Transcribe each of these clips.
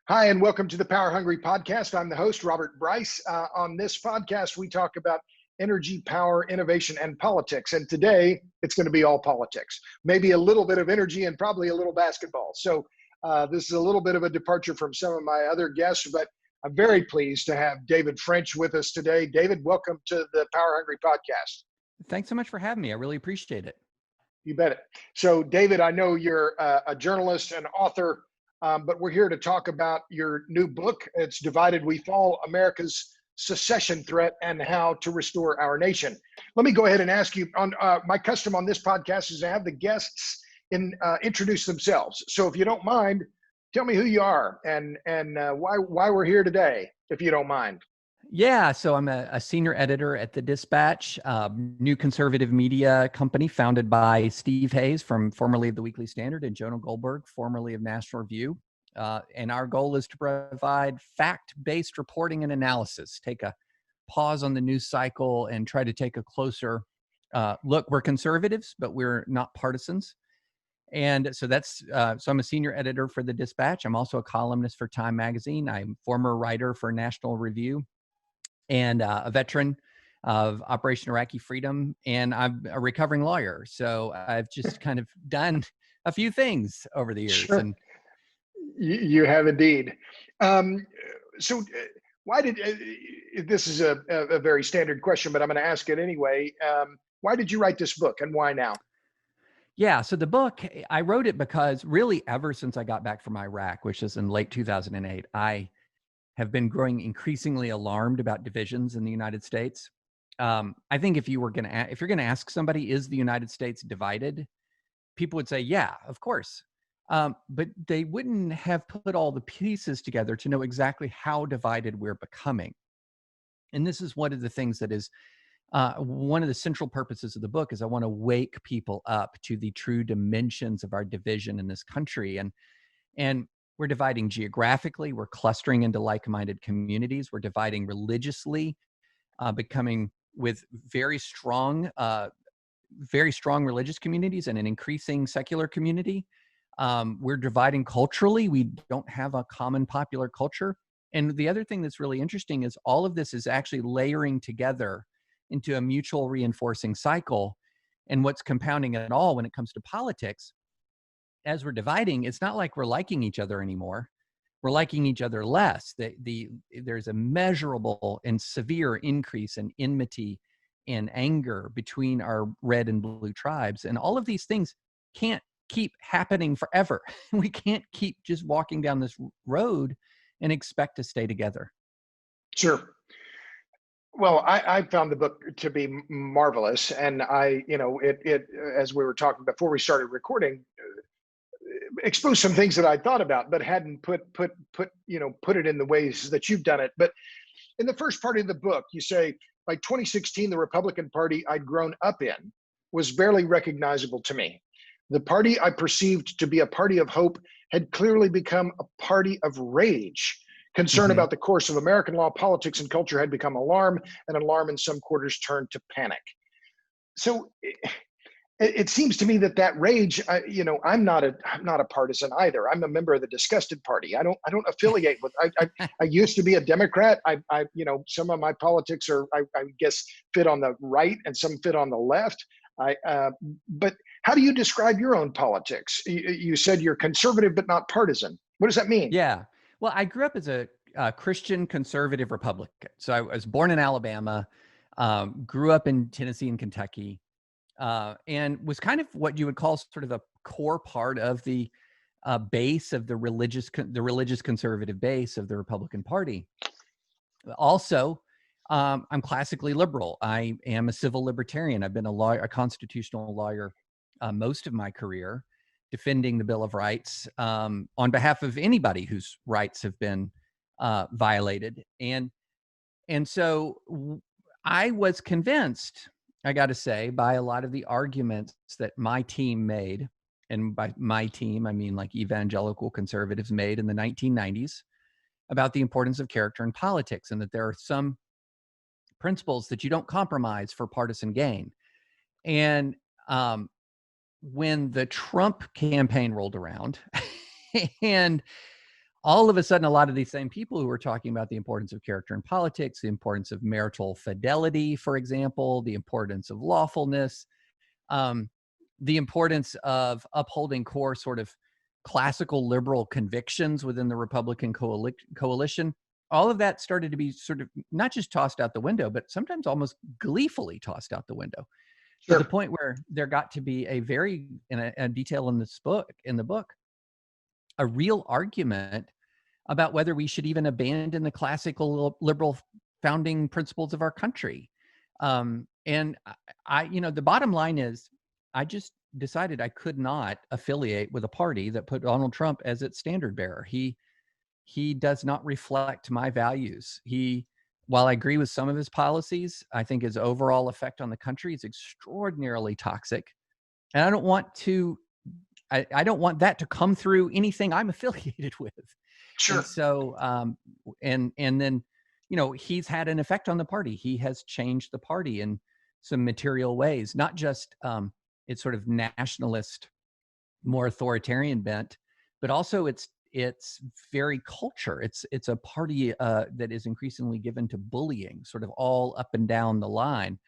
Hi, and welcome to the Power Hungry Podcast. I'm the host, Robert Bryce. On this podcast, we talk about energy, power, innovation, and politics. And today, it's going to be all politics. Maybe a little bit of energy and probably a little basketball. So this is a little bit of a departure from some of my other guests, but I'm very pleased to have David French with us today. David, welcome to the Power Hungry Podcast. Thanks so much for having me. I really appreciate it. You bet it. So, David, I know you're a journalist and author. But we're here to talk about your new book. It's Divided We Fall, America's Secession Threat and How to Restore Our Nation. Let me go ahead and ask you, on my custom on this podcast is to have the guests introduce themselves. So if you don't mind, tell me who you are and why we're here today, if you don't mind. Yeah, so I'm a senior editor at The Dispatch, new conservative media company founded by Steve Hayes, formerly of the Weekly Standard, and Jonah Goldberg, formerly of National Review. And our goal is to provide fact-based reporting and analysis, take a pause on the news cycle and try to take a closer look. We're conservatives, but we're not partisans. And so so I'm a senior editor for The Dispatch. I'm also a columnist for Time Magazine. I'm a former writer for National Review, and a veteran of Operation Iraqi Freedom, and I'm a recovering lawyer. So I've just kind of done a few things over the years. Sure. And you have indeed. So why did, this is a very standard question, but I'm going to ask it anyway. Why did you write this book and why now? Yeah, so the book, I wrote it because really ever since I got back from Iraq, which is in late 2008, I have been growing increasingly alarmed about divisions in the United States. I think if you're going to ask somebody, is the United States divided? People would say, yeah, of course. But they wouldn't have put all the pieces together to know exactly how divided we're becoming. And this is one of the things that is one of the central purposes of the book is I want to wake people up to the true dimensions of our division in this country. And we're dividing geographically. We're clustering into like-minded communities. We're dividing religiously, becoming with very strong religious communities and an increasing secular community. We're dividing culturally. We don't have a common popular culture. And the other thing that's really interesting is all of this is actually layering together into a mutual reinforcing cycle. And what's compounding it all when it comes to politics, as we're dividing, it's not like we're liking each other anymore. We're liking each other less. There's a measurable and severe increase in enmity and anger between our red and blue tribes. And all of these things can't keep happening forever. We can't keep just walking down this road and expect to stay together. Sure. Well, I found the book to be marvelous. And it as we were talking before we started recording, expose some things that I thought about, but hadn't put it in the ways that you've done it. But in the first part of the book, you say, by 2016, the Republican Party I'd grown up in was barely recognizable to me. The party I perceived to be a party of hope had clearly become a party of rage. Concern about the course of American law, politics, and culture had become alarm, and alarm in some quarters turned to panic. So it seems to me that rage, I'm not a partisan either. I'm a member of the disgusted party. I don't affiliate with. I used to be a Democrat. Some of my politics are, I guess, fit on the right, and some fit on the left. But how do you describe your own politics? You said you're conservative but not partisan. What does that mean? Yeah. Well, I grew up as a Christian conservative Republican. So I was born in Alabama, grew up in Tennessee and Kentucky. And was kind of what you would call sort of a core part of the base of the religious conservative base of the Republican Party. Also, I'm classically liberal. I am a civil libertarian. I've been a constitutional lawyer most of my career, defending the Bill of Rights on behalf of anybody whose rights have been violated. And so I was convinced, I got to say, by a lot of the arguments that my team made, and by my team, I mean like evangelical conservatives made in the 1990s, about the importance of character in politics, and that there are some principles that you don't compromise for partisan gain. And when the Trump campaign rolled around and all of a sudden, a lot of these same people who were talking about the importance of character in politics, the importance of marital fidelity, for example, the importance of lawfulness, um, the importance of upholding core sort of classical liberal convictions within the Republican coalition, all of that started to be sort of not just tossed out the window, but sometimes almost gleefully tossed out the window, to the Sure. point where there got to be a very, in a detail in the book, a real argument about whether we should even abandon the classical liberal founding principles of our country. And the bottom line is, I just decided I could not affiliate with a party that put Donald Trump as its standard bearer. He does not reflect my values. While I agree with some of his policies, I think his overall effect on the country is extraordinarily toxic. And I don't want that to come through anything I'm affiliated with. Sure. And so, and then, he's had an effect on the party. He has changed the party in some material ways, not just its sort of nationalist, more authoritarian bent, but also its very culture. It's a party that is increasingly given to bullying, sort of all up and down the line.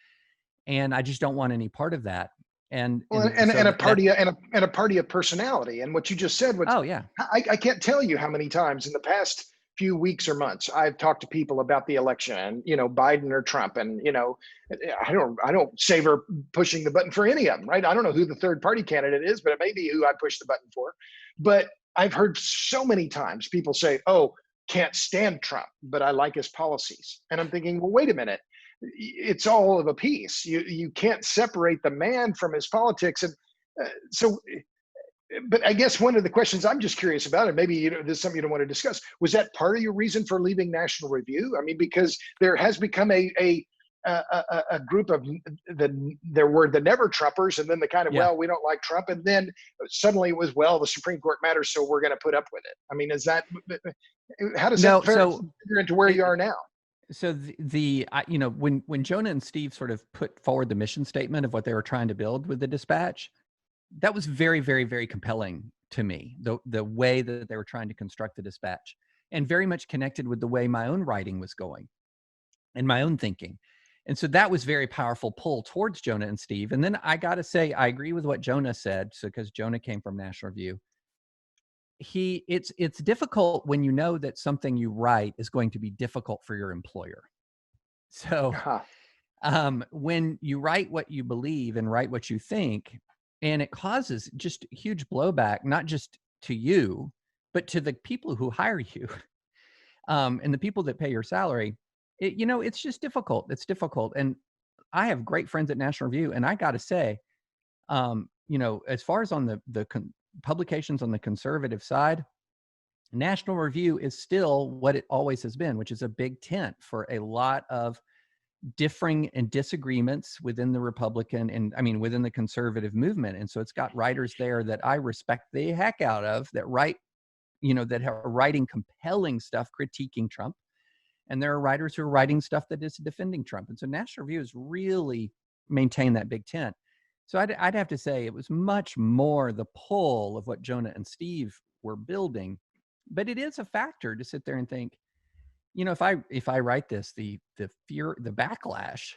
And I just don't want any part of that. And a party and a party of personality. And what you just said, oh yeah, I can't tell you how many times in the past few weeks or months I've talked to people about the election and Biden or Trump, and I don't savor pushing the button for any of them, right? I don't know who the third party candidate is, but it may be who I push the button for. But I've heard so many times people say, "Oh, can't stand Trump, but I like his policies," and I'm thinking, well, wait a minute. It's all of a piece. You can't separate the man from his politics, and so. But I guess one of the questions I'm just curious about, and maybe this is something you don't want to discuss, was that part of your reason for leaving National Review? I mean, because there has become a group of there were the never Trumpers, and then the kind of, yeah. well, we don't like Trump, and then suddenly it was, well, the Supreme Court matters, so we're going to put up with it. I mean, is that how does that figure into where you are now? So when Jonah and Steve sort of put forward the mission statement of what they were trying to build with the Dispatch, that was very, very, very compelling to me. The way that they were trying to construct the Dispatch, and very much connected with the way my own writing was going and my own thinking. And so that was very powerful pull towards Jonah and Steve. And then I got to say, I agree with what Jonah said. So because Jonah came from National Review, it's difficult when you know that something you write is going to be difficult for your employer. So when you write what you believe and write what you think, and it causes just huge blowback, not just to you, but to the people who hire you, and the people that pay your salary, it's just difficult. It's difficult. And I have great friends at National Review, and I got to say, as far as on the publications on the conservative side, National Review is still what it always has been, which is a big tent for a lot of differing and disagreements within the Republican and within the conservative movement. And so it's got writers there that I respect the heck out of, that write, that are writing compelling stuff critiquing Trump. And there are writers who are writing stuff that is defending Trump. And so National Review has really maintained that big tent. So I'd have to say it was much more the pull of what Jonah and Steve were building. But it is a factor to sit there and think, if I write this, the fear, the backlash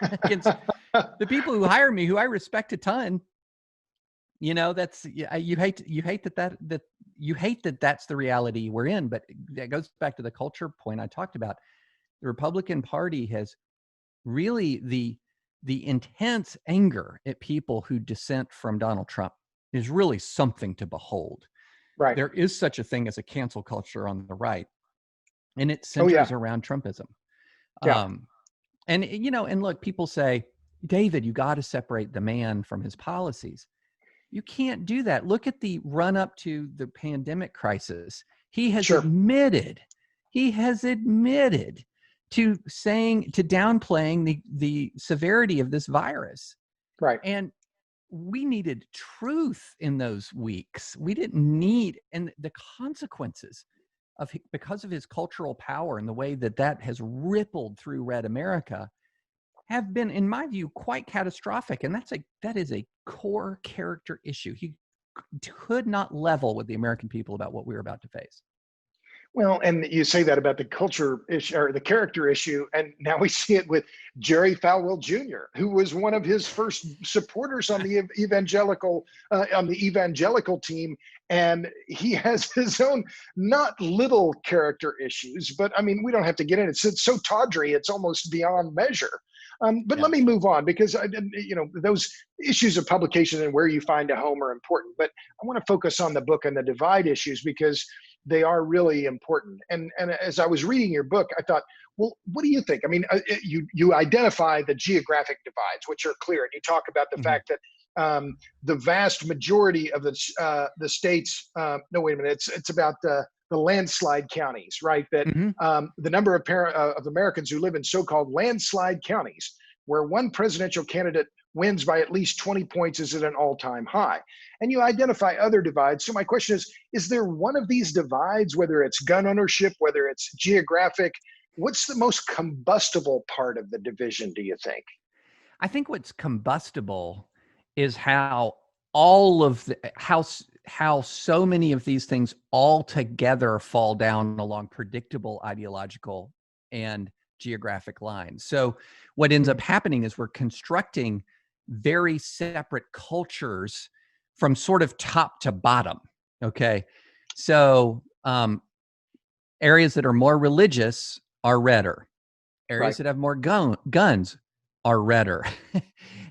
against the people who hire me, who I respect a ton, that's, you hate that that's the reality we're in. But that goes back to the culture point I talked about. The Republican Party has really the intense anger at people who dissent from Donald Trump is really something to behold. Right. There is such a thing as a cancel culture on the right, and it centers around Trumpism. Yeah. And look, people say, David, you got to separate the man from his policies. You can't do that. Look at the run up to the pandemic crisis. He has admitted to downplaying the severity of this virus. Right. And we needed truth in those weeks. We didn't need, and the consequences because of his cultural power and the way that has rippled through Red America have been, in my view, quite catastrophic. And that is a core character issue. He could not level with the American people about what we were about to face. Well, and you say that about the culture issue or the character issue, and now we see it with Jerry Falwell Jr., who was one of his first supporters on the evangelical team, and he has his own not little character issues. But I mean, we don't have to get in. It's so tawdry, it's almost beyond measure. But Yeah. let me move on because those issues of publication and where you find a home are important. But I want to focus on the book and the divide issues because they are really important. And as I was reading your book, I thought, well, what do you think? I mean, you identify the geographic divides, which are clear, and you talk about the Mhm. fact that the vast majority of the states. No, wait a minute. It's about the landslide counties, right? That Mhm. the number of Americans who live in so-called landslide counties, where one presidential candidate wins by at least 20 points, is at an all-time high. And you identify other divides. So my question is there one of these divides, whether it's gun ownership, whether it's geographic, what's the most combustible part of the division, do you think? I think what's combustible is how all of the how so many of these things all together fall down along predictable ideological and geographic lines. So what ends up happening is we're constructing very separate cultures from sort of top to bottom. Okay. So areas that are more religious are redder. Right. Areas that have more guns are redder.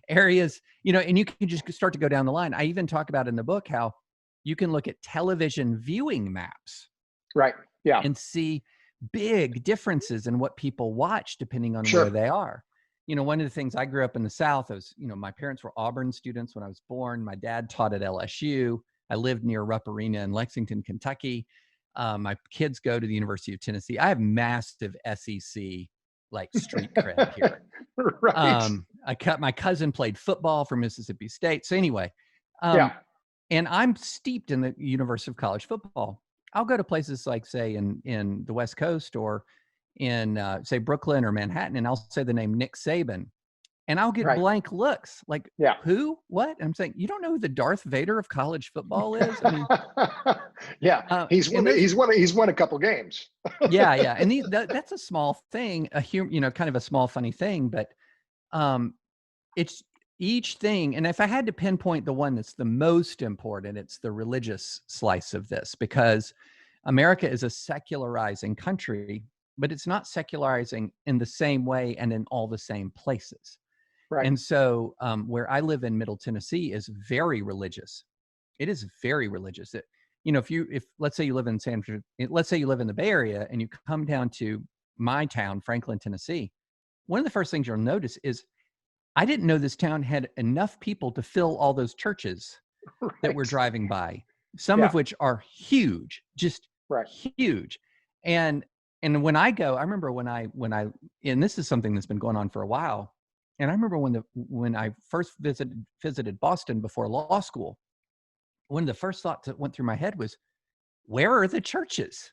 Areas, and you can just start to go down the line. I even talk about in the book how you can look at television viewing maps Right. Yeah. and see big differences in what people watch depending on where Sure. they are. One of the things, I grew up in the South. I was, my parents were Auburn students when I was born. My dad taught at LSU. I lived near Rupp Arena in Lexington, Kentucky. My kids go to the University of Tennessee. I have massive SEC like street cred here. Right. My cousin played football for Mississippi State. So anyway, Yeah. and I'm steeped in the universe of college football. I'll go to places like, say, in the West Coast or in, say, Brooklyn or Manhattan, and I'll say the name Nick Saban, and I'll get Right. blank looks like, Yeah. who? What? And I'm saying, you don't know who the Darth Vader of college football is? I mean, Yeah, and those, he's won a couple games. yeah. And that's a small thing, kind of a small, funny thing, but it's each thing. And if I had to pinpoint the one that's the most important, it's the religious slice of this, because America is a secularizing country, but it's not secularizing in the same way and in all the same places. Right. And so where I live in Middle Tennessee is very religious. It is very religious. If let's say you live in let's say you live in the Bay Area and you come down to my town, Franklin, Tennessee, one of the first things you'll notice is I didn't know this town had enough people to fill all those churches that we're Right. driving by, some Yeah. of which are huge, just Right. huge. And when I go, I remember when I and this is something that's been going on for a while. And I remember when I first visited Boston before law school, one of the first thoughts that went through my head was, where are the churches?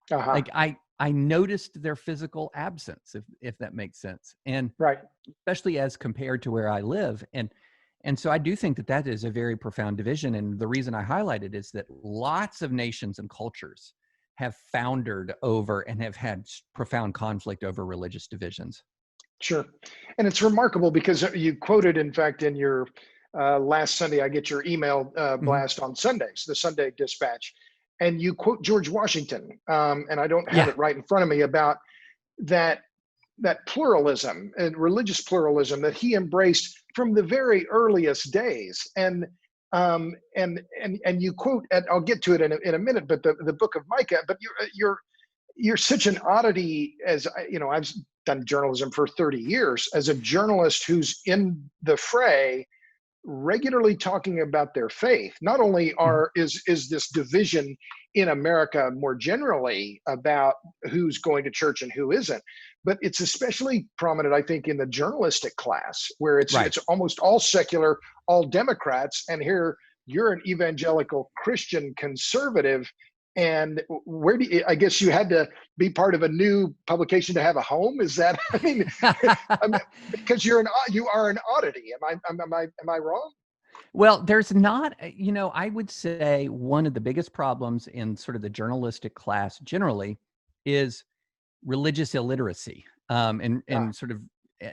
Uh-huh. Like I noticed their physical absence, if that makes sense. And Right. especially as compared to where I live. And so I do think that is a very profound division. And the reason I highlight it is that lots of nations and cultures have foundered over and have had profound conflict over religious divisions. Sure. And it's remarkable because you quoted, in fact, in your last Sunday, I get your email Mhm. blast on Sundays, the Sunday Dispatch, and you quote George Washington, and I don't have Yeah. it right in front of me, about that pluralism and religious pluralism that he embraced from the very earliest days. And you quote, and I'll get to it in a minute, but the book of Micah. But you're such an oddity, as I've done journalism for 30 years as a journalist who's in the fray, regularly talking about their faith. Not only Mhm. is this division in America more generally about who's going to church and who isn't, but it's especially prominent, I think, in the journalistic class, where it's Right. almost all secular, all Democrats, and here you're an evangelical Christian conservative. And where do you, I guess you had to be part of a new publication to have a home? Is that, I mean, because you are an oddity. Am I wrong? Well, there's not, I would say one of the biggest problems in sort of the journalistic class generally is religious illiteracy. Yeah, And sort of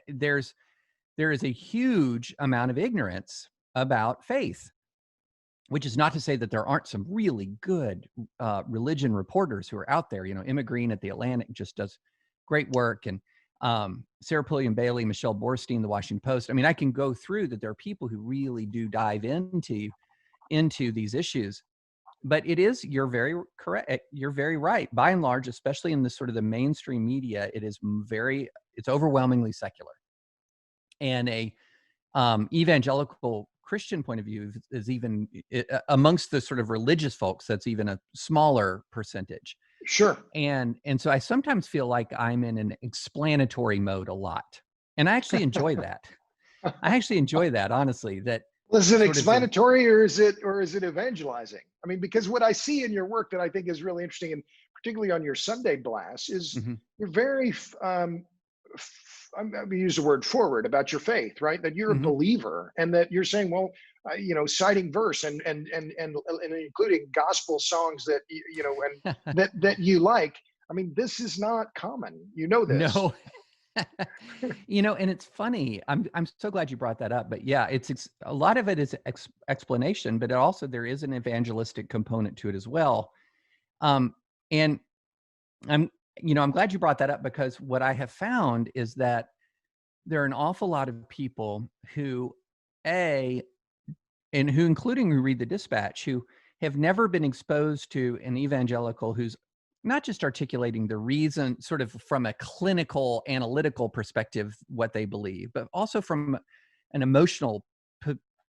there is a huge amount of ignorance about faith, which is not to say that there aren't some really good religion reporters who are out there. Emma Green at the Atlantic just does great work, and Sarah Pulliam Bailey, Michelle Borstein, the Washington Post. I mean, I can go through that. There are people who really do dive into these issues. But you're very correct. You're very right. By and large, especially in the sort of the mainstream media, it's overwhelmingly secular. And a evangelical Christian point of view is even amongst the sort of religious folks, that's even a smaller percentage. sure. And so I sometimes feel like I'm in an explanatory mode a lot. And I actually enjoy that. I actually enjoy that, honestly, that Well, is it sort of the, explanatory or is it evangelizing? I mean, because what I see in your work that I think is really interesting, and particularly on your Sunday blast, is Mhm, you're very I'm going to use the word forward about your faith, right? That you're a mhm. believer, and that you're saying, well, citing verse and including gospel songs that and that you like. I mean, this is not common. You know this. No. And it's funny. I'm so glad you brought that up. But yeah, a lot of it is explanation, but there is an evangelistic component to it as well. Um, and I'm I'm glad you brought that up, because what I have found is that there are an awful lot of people who, a and who, including who read the Dispatch, who have never been exposed to an evangelical who's not just articulating the reason, sort of from a clinical, analytical perspective, what they believe, but also from an emotional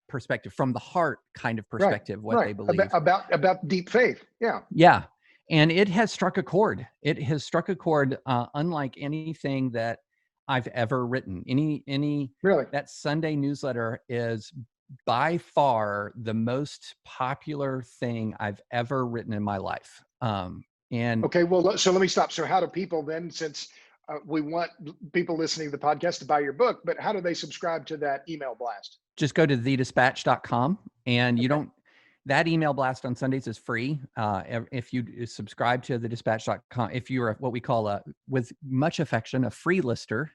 perspective, from the heart kind of Right, perspective, what right. they About believe. about deep faith. Yeah, Yeah. And it has struck a chord. It has struck a chord unlike anything that I've ever written. really. That Sunday newsletter is by far the most popular thing I've ever written in my life. And Okay, well, so let me stop. So, how do people then, since we want people listening to the podcast to buy your book, but how do they subscribe to that email blast? just go to thedispatch.com, and Okay, that email blast on Sundays is free. If you subscribe to thedispatch.com, if you're what we call with much affection, a free lister,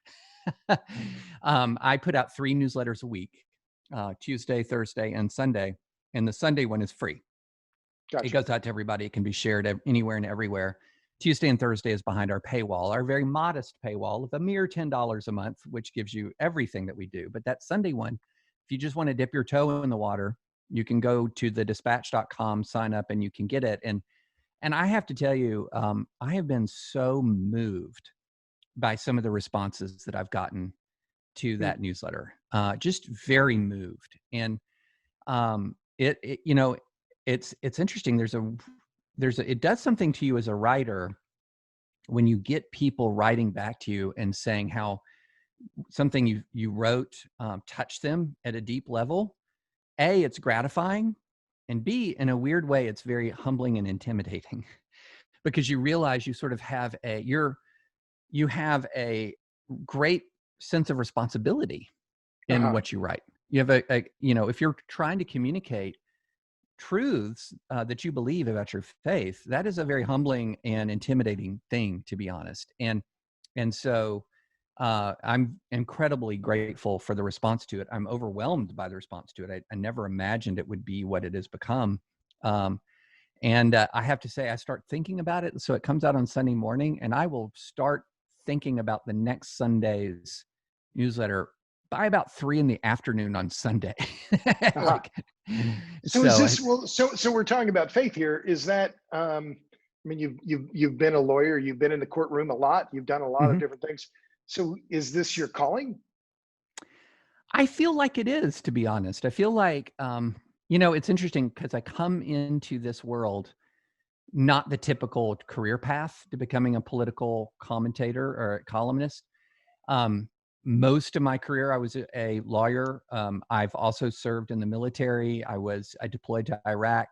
I put out 3 newsletters a week, Tuesday, Thursday, and Sunday. And the Sunday one is free. It gotcha. goes out to everybody. It can be shared anywhere and everywhere. Tuesday and Thursday is behind our paywall, our very modest paywall of a mere $10 a month, which gives you everything that we do. But that Sunday one, if you just want to dip your toe in the water, you can go to thedispatch.com, sign up, and you can get it. And I have to tell you, I have been so moved by some of the responses that I've gotten to Hmm. that newsletter. Just very moved. And it's interesting. It does something to you as a writer when you get people writing back to you and saying how something you wrote touched them at a deep level. A, it's gratifying, and B, in a weird way, it's very humbling and intimidating because you realize you sort of have you have a great sense of responsibility in Uh-huh. what you write. You have if you're trying to communicate truths that you believe about your faith, that is a very humbling and intimidating thing, to be honest. And so I'm incredibly grateful for the response to it. I'm overwhelmed by the response to it. I never imagined it would be what it has become. Um, and I have to say, I start thinking about it. So it comes out on Sunday morning, and I will start thinking about the next Sunday's newsletter by about 3 p.m. on Sunday. Uh-huh. like, So is so this well? So we're talking about faith here. Is that? I mean, you've been a lawyer. You've been in the courtroom a lot. You've done a lot of mhm. different things. So is this your calling? I feel like it is, to be honest. I feel like, it's interesting because I come into this world not the typical career path to becoming a political commentator or a columnist. Um, Most of my career, I was a lawyer. I've also served in the military. I deployed to Iraq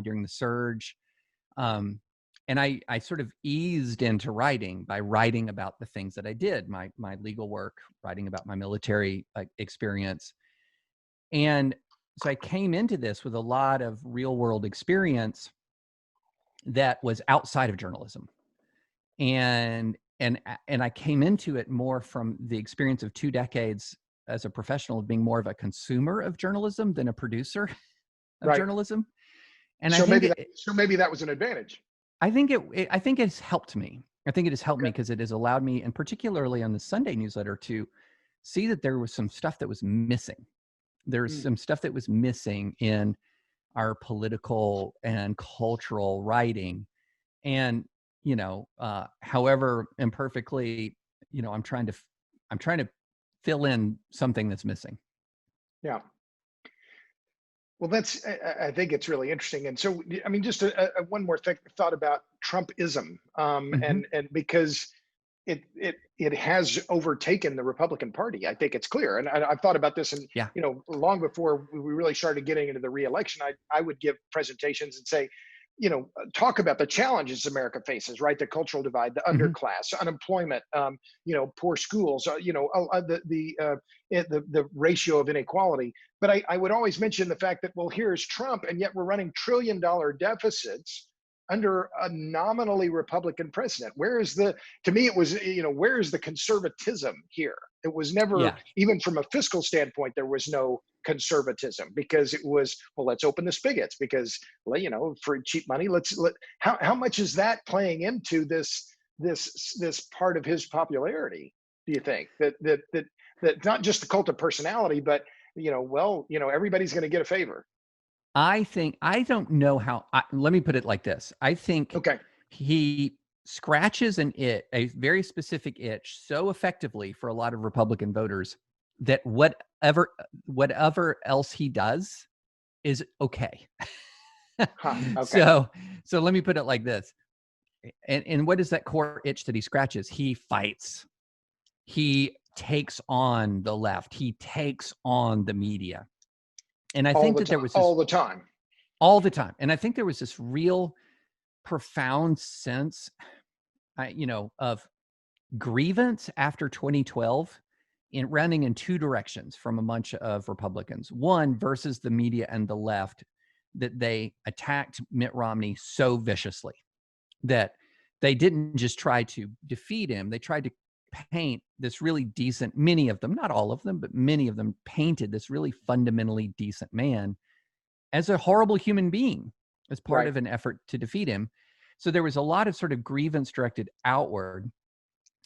during the surge. Um, and I sort of eased into writing by writing about the things that I did, my legal work, writing about my military experience. And I came into this with a lot of real world experience that was outside of journalism. And I came into it more from the experience of 2 decades as a professional of being more of a consumer of journalism than a producer of Right. journalism. And I So think maybe that was an advantage. I think it's helped me. I think it has helped me Okay. because it has allowed me, and particularly on the Sunday newsletter, to see that there was some stuff that was missing. There's Mm. some stuff that was missing in our political and cultural writing. And, however imperfectly, I'm trying to fill in something that's missing. Yeah. Well, I think it's really interesting. And so, I mean, just one more thought about Trumpism, Hmm. and because it has overtaken the Republican Party. I think it's clear. And I've thought about this, and Yeah. long before we really started getting into the reelection, I would give presentations and say, talk about the challenges America faces, right? The cultural divide, the Hmm. underclass, unemployment, poor schools, the ratio of inequality. But I would always mention the fact that, well, here's Trump, and yet we're running $1 trillion deficits under a nominally Republican president. To me, it was, where is the conservatism here? It was never, Yeah. even from a fiscal standpoint, there was no conservatism, because it was, well, let's open the spigots, because, for cheap money, how much is that playing into this part of his popularity? Do you think that not just the cult of personality, but, everybody's going to get a favor? I don't know how. Let me put it like this. I think Okay. he scratches a very specific itch so effectively for a lot of Republican voters that whatever else he does is okay. Huh. Okay. So let me put it like this. And what is that core itch that he scratches? He fights. He takes on the left. He takes on the media. And I All think the that there time. was this All the time. all the time. And I think there was this real profound sense, of grievance after 2012 in running in 2 directions from a bunch of Republicans. One, versus the media and the left, that they attacked Mitt Romney so viciously that they didn't just try to defeat him, they tried to paint this really decent, many of them, not all of them, but many of them painted this really fundamentally decent man as a horrible human being as part Right. of an effort to defeat him. So there was a lot of sort of grievance directed outward.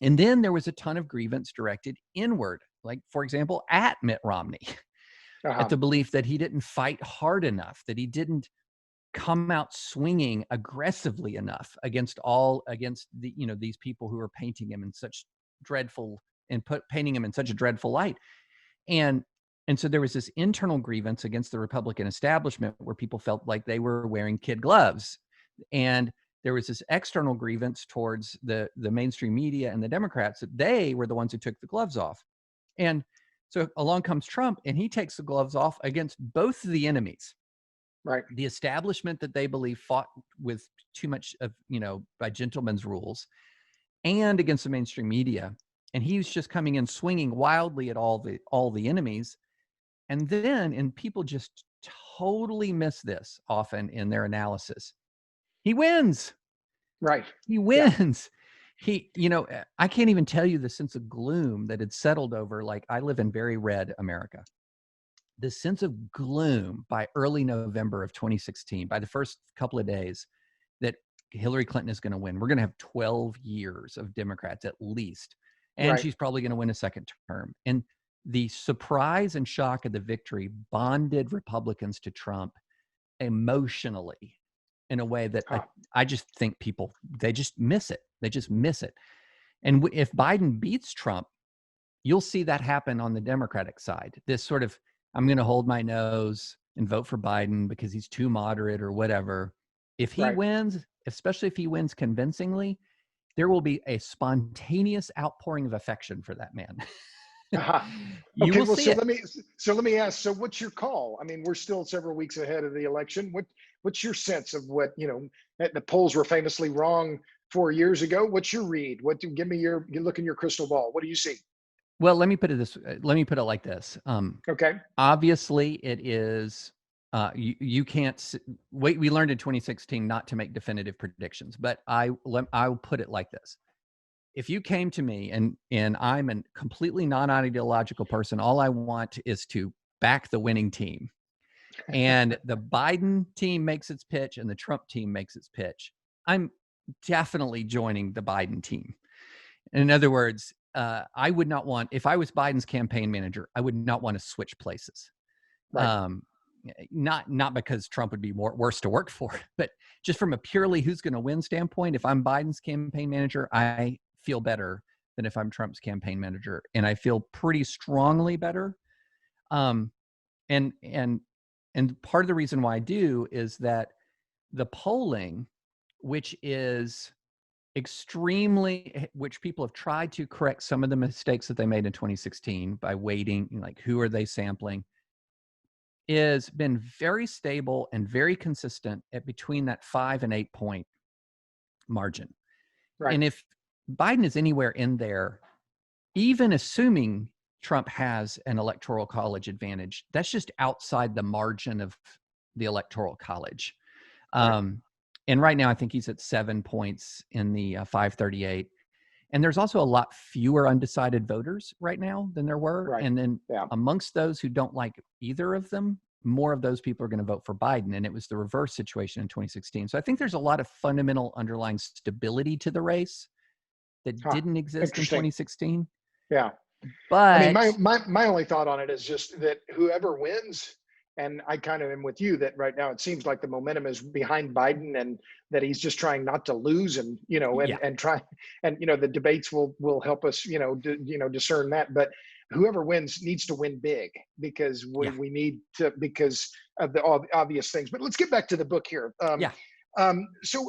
And then there was a ton of grievance directed inward, like, for example, at Mitt Romney, at Uh-huh. the belief that he didn't fight hard enough, that he didn't come out swinging aggressively enough against these people who are painting him in such dreadful painting him in such a dreadful light. And so there was this internal grievance against the Republican establishment where people felt like they were wearing kid gloves. And there was this external grievance towards the mainstream media and the Democrats, that they were the ones who took the gloves off. And so along comes Trump, and he takes the gloves off against both the enemies, Right. the establishment that they believe fought with too much of, by gentlemen's rules, and against the mainstream media. And he's just coming in swinging wildly at all the enemies. And people just totally miss this often in their analysis. He wins. Right. He Yeah. wins. I can't even tell you the sense of gloom that had settled over, like, I live in very red America. The sense of gloom by early November of 2016, by the first couple of days, that Hillary Clinton is going to win. We're going to have 12 years of Democrats at least. And Right. she's probably going to win a second term. And the surprise and shock of the victory bonded Republicans to Trump emotionally in a way that Huh. I just think people, they just miss it. They just miss it. And if Biden beats Trump, you'll see that happen on the Democratic side. This sort of, I'm going to hold my nose and vote for Biden because he's too moderate or whatever. If he Right. wins, especially if he wins convincingly, there will be a spontaneous outpouring of affection for that man. Uh-huh. You Okay. will Well, see it. let me ask. So, what's your call? I mean, we're still several weeks ahead of the election. What's your sense of what, the polls were famously wrong 4 years ago? What's your read? Give me you look in your crystal ball. What do you see? Well, let me put it like this. Okay. Obviously, it is. You can't wait. We learned in 2016 not to make definitive predictions, but I'll put it like this: if you came to me and I'm a completely non-ideological person, all I want is to back the winning team, and the Biden team makes its pitch and the Trump team makes its pitch, I'm definitely joining the Biden team. In other words, I would not want, if I was Biden's campaign manager, I would not want to switch places. Right. Not because Trump would be worse to work for, but just from a purely who's going to win standpoint. If I'm Biden's campaign manager, I feel better than if I'm Trump's campaign manager, and I feel pretty strongly better. Um, and part of the reason why I do is that the polling, which people have tried to correct some of the mistakes that they made in 2016 by waiting, like who are they sampling, is been very stable and very consistent at between that 5 and 8 point margin. Right. And if Biden is anywhere in there, even assuming Trump has an electoral college advantage, that's just outside the margin of the electoral college. Right. And right now, I think he's at 7 points in the 538. And there's also a lot fewer undecided voters right now than there were. Right. And then Yeah. amongst those who don't like either of them, more of those people are going to vote for Biden. And it was the reverse situation in 2016. So I think there's a lot of fundamental underlying stability to the race that didn't exist in 2016. Yeah. But I mean, my only thought on it is just that whoever wins, and I kind of am with you that right now it seems like the momentum is behind Biden, and that he's just trying not to lose, and and try, and the debates will help us discern that. But whoever wins needs to win big, because we need to, because of the obvious things. But let's get back to the book here. So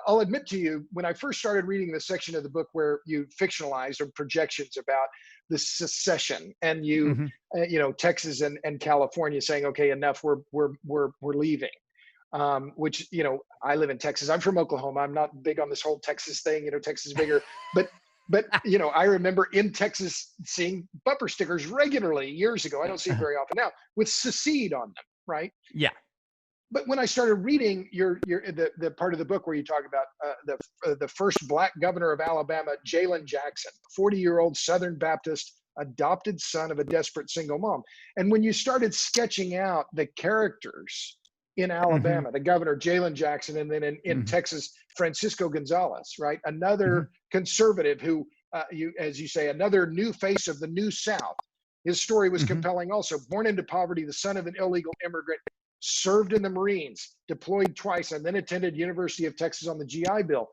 I'll admit to you, when I first started reading the section of the book where you fictionalized or projections about the secession, and you, Texas and California saying, okay, enough, we're leaving. Which, I live in Texas. I'm from Oklahoma. I'm not big on this whole Texas thing. Texas is bigger, but I remember in Texas seeing bumper stickers regularly years ago. I don't see it very often now, with secede on them, right? Yeah. But when I started reading the part of the book where you talk about the first black governor of Alabama, Jalen Jackson, 40-year-old Southern Baptist, adopted son of a desperate single mom. And when you started sketching out the characters in Alabama, the governor, Jalen Jackson, and then in Texas, Francisco Gonzalez, right? Another conservative who, as you say, another new face of the New South. His story was compelling also. Born into poverty, the son of an illegal immigrant, served in the Marines, deployed twice, and then attended University of Texas on the GI Bill.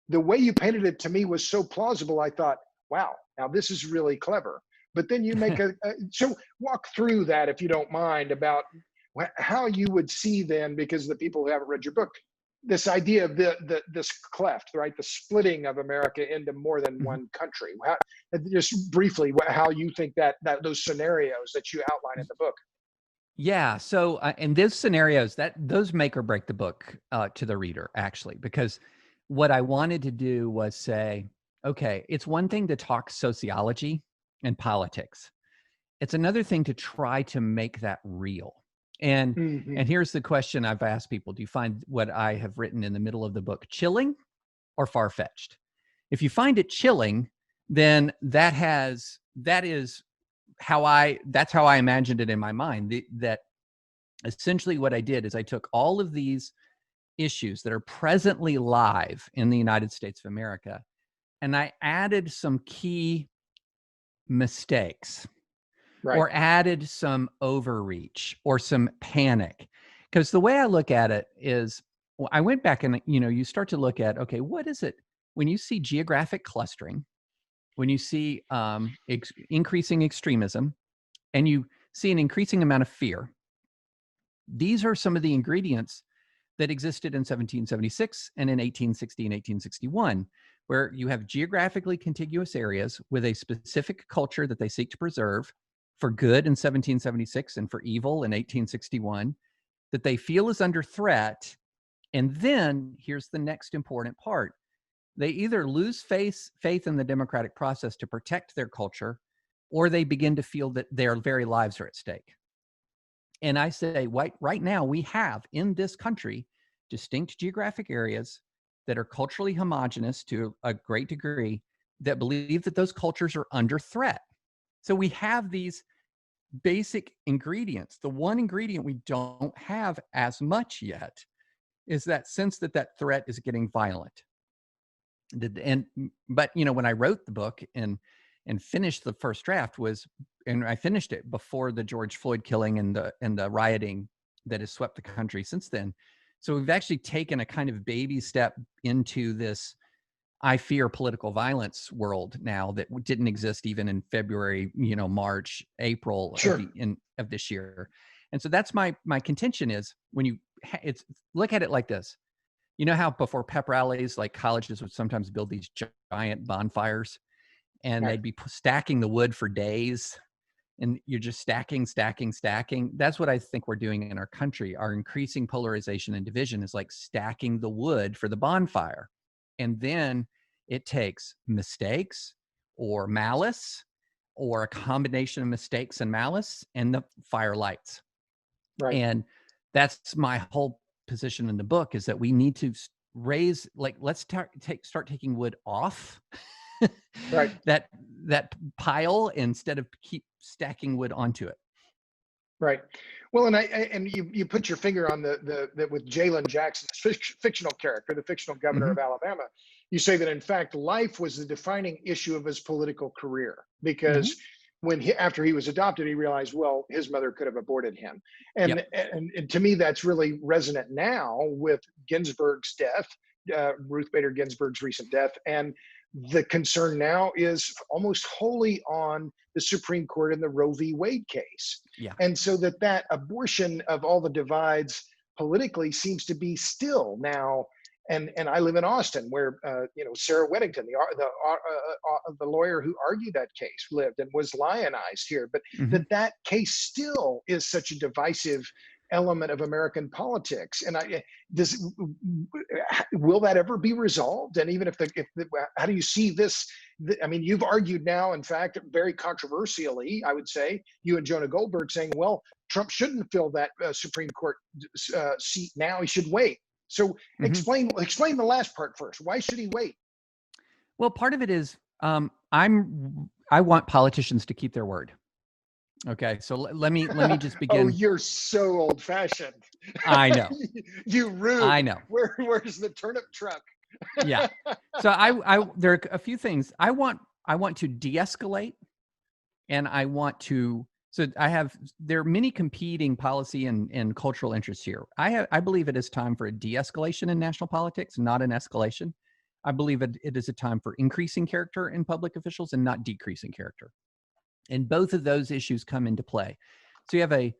The way you painted it to me was so plausible. I thought, wow, now this is really clever. But then you make so walk through that, if you don't mind, about how you would see then, because the people who haven't read your book, this idea of this cleft, right? The splitting of America into more than one country. Just briefly, how you think that those scenarios that you outline in the book. Yeah. So in those scenarios, those make or break the book to the reader, actually, because what I wanted to do was say, okay, it's one thing to talk sociology and politics. It's another thing to try to make that real. And here's the question I've asked people: do you find what I have written in the middle of the book chilling or far-fetched? If you find it chilling, then that's how I imagined it in my mind. That essentially what I did is I took all of these issues that are presently live in the United States of America, and I added some key mistakes, or added some overreach or some panic. Because the way I look at it is, I went back and, you start to look at, okay, what is it when you see geographic clustering, when you see increasing extremism, and you see an increasing amount of fear? These are some of the ingredients that existed in 1776 and in 1860 and 1861, where you have geographically contiguous areas with a specific culture that they seek to preserve for good in 1776 and for evil in 1861, that they feel is under threat. And then here's the next important part. They either lose faith in the democratic process to protect their culture, or they begin to feel that their very lives are at stake. And I say, right now, we have in this country distinct geographic areas that are culturally homogenous to a great degree that believe that those cultures are under threat. So we have these basic ingredients. The one ingredient we don't have as much yet is that sense that that threat is getting violent. But when I wrote the book and finished the first draft and I finished it before the George Floyd killing and the rioting that has swept the country since then. So we've actually taken a kind of baby step into this I fear political violence world now that didn't exist even in February, March, April Sure. of this year. And so that's my contention is when you look at it like this. You know how before pep rallies, like colleges would sometimes build these giant bonfires and they'd be stacking the wood for days and you're just stacking. That's what I think we're doing in our country. Our increasing polarization and division is like stacking the wood for the bonfire. And then it takes mistakes or malice or a combination of mistakes and malice and the fire lights. Right. And that's my whole position in the book is that we need to raise, let's start taking wood off Right. that pile instead of keep stacking wood onto it. Right. Well, and you put your finger on the with Jalen Jackson, fictional character, the fictional governor of Alabama. You say that in fact life was the defining issue of his political career because after he was adopted, he realized, well, his mother could have aborted him. And to me, that's really resonant now with Ginsburg's death, Ruth Bader Ginsburg's recent death. And the concern now is almost wholly on the Supreme Court in the Roe v. Wade case. Yeah. And so that abortion of all the divides politically seems to be still now. And I live in Austin, where Sarah Weddington, the lawyer who argued that case, lived and was lionized here. But that case still is such a divisive element of American politics. And will that ever be resolved? And even how do you see this? I mean, you've argued now, in fact, very controversially, I would say, you and Jonah Goldberg saying, well, Trump shouldn't fill that Supreme Court seat now. He should wait. So explain the last part first. Why should he wait? Well, part of it is I want politicians to keep their word. Okay, so let me just begin. Oh, you're so old-fashioned. I know. You rude. I know. Where's the turnip truck? Yeah. So there are a few things I want to de-escalate, and I want to. So there are many competing policy and cultural interests here. I believe it is time for a de-escalation in national politics, not an escalation. I believe it is a time for increasing character in public officials and not decreasing character. And both of those issues come into play. So you have a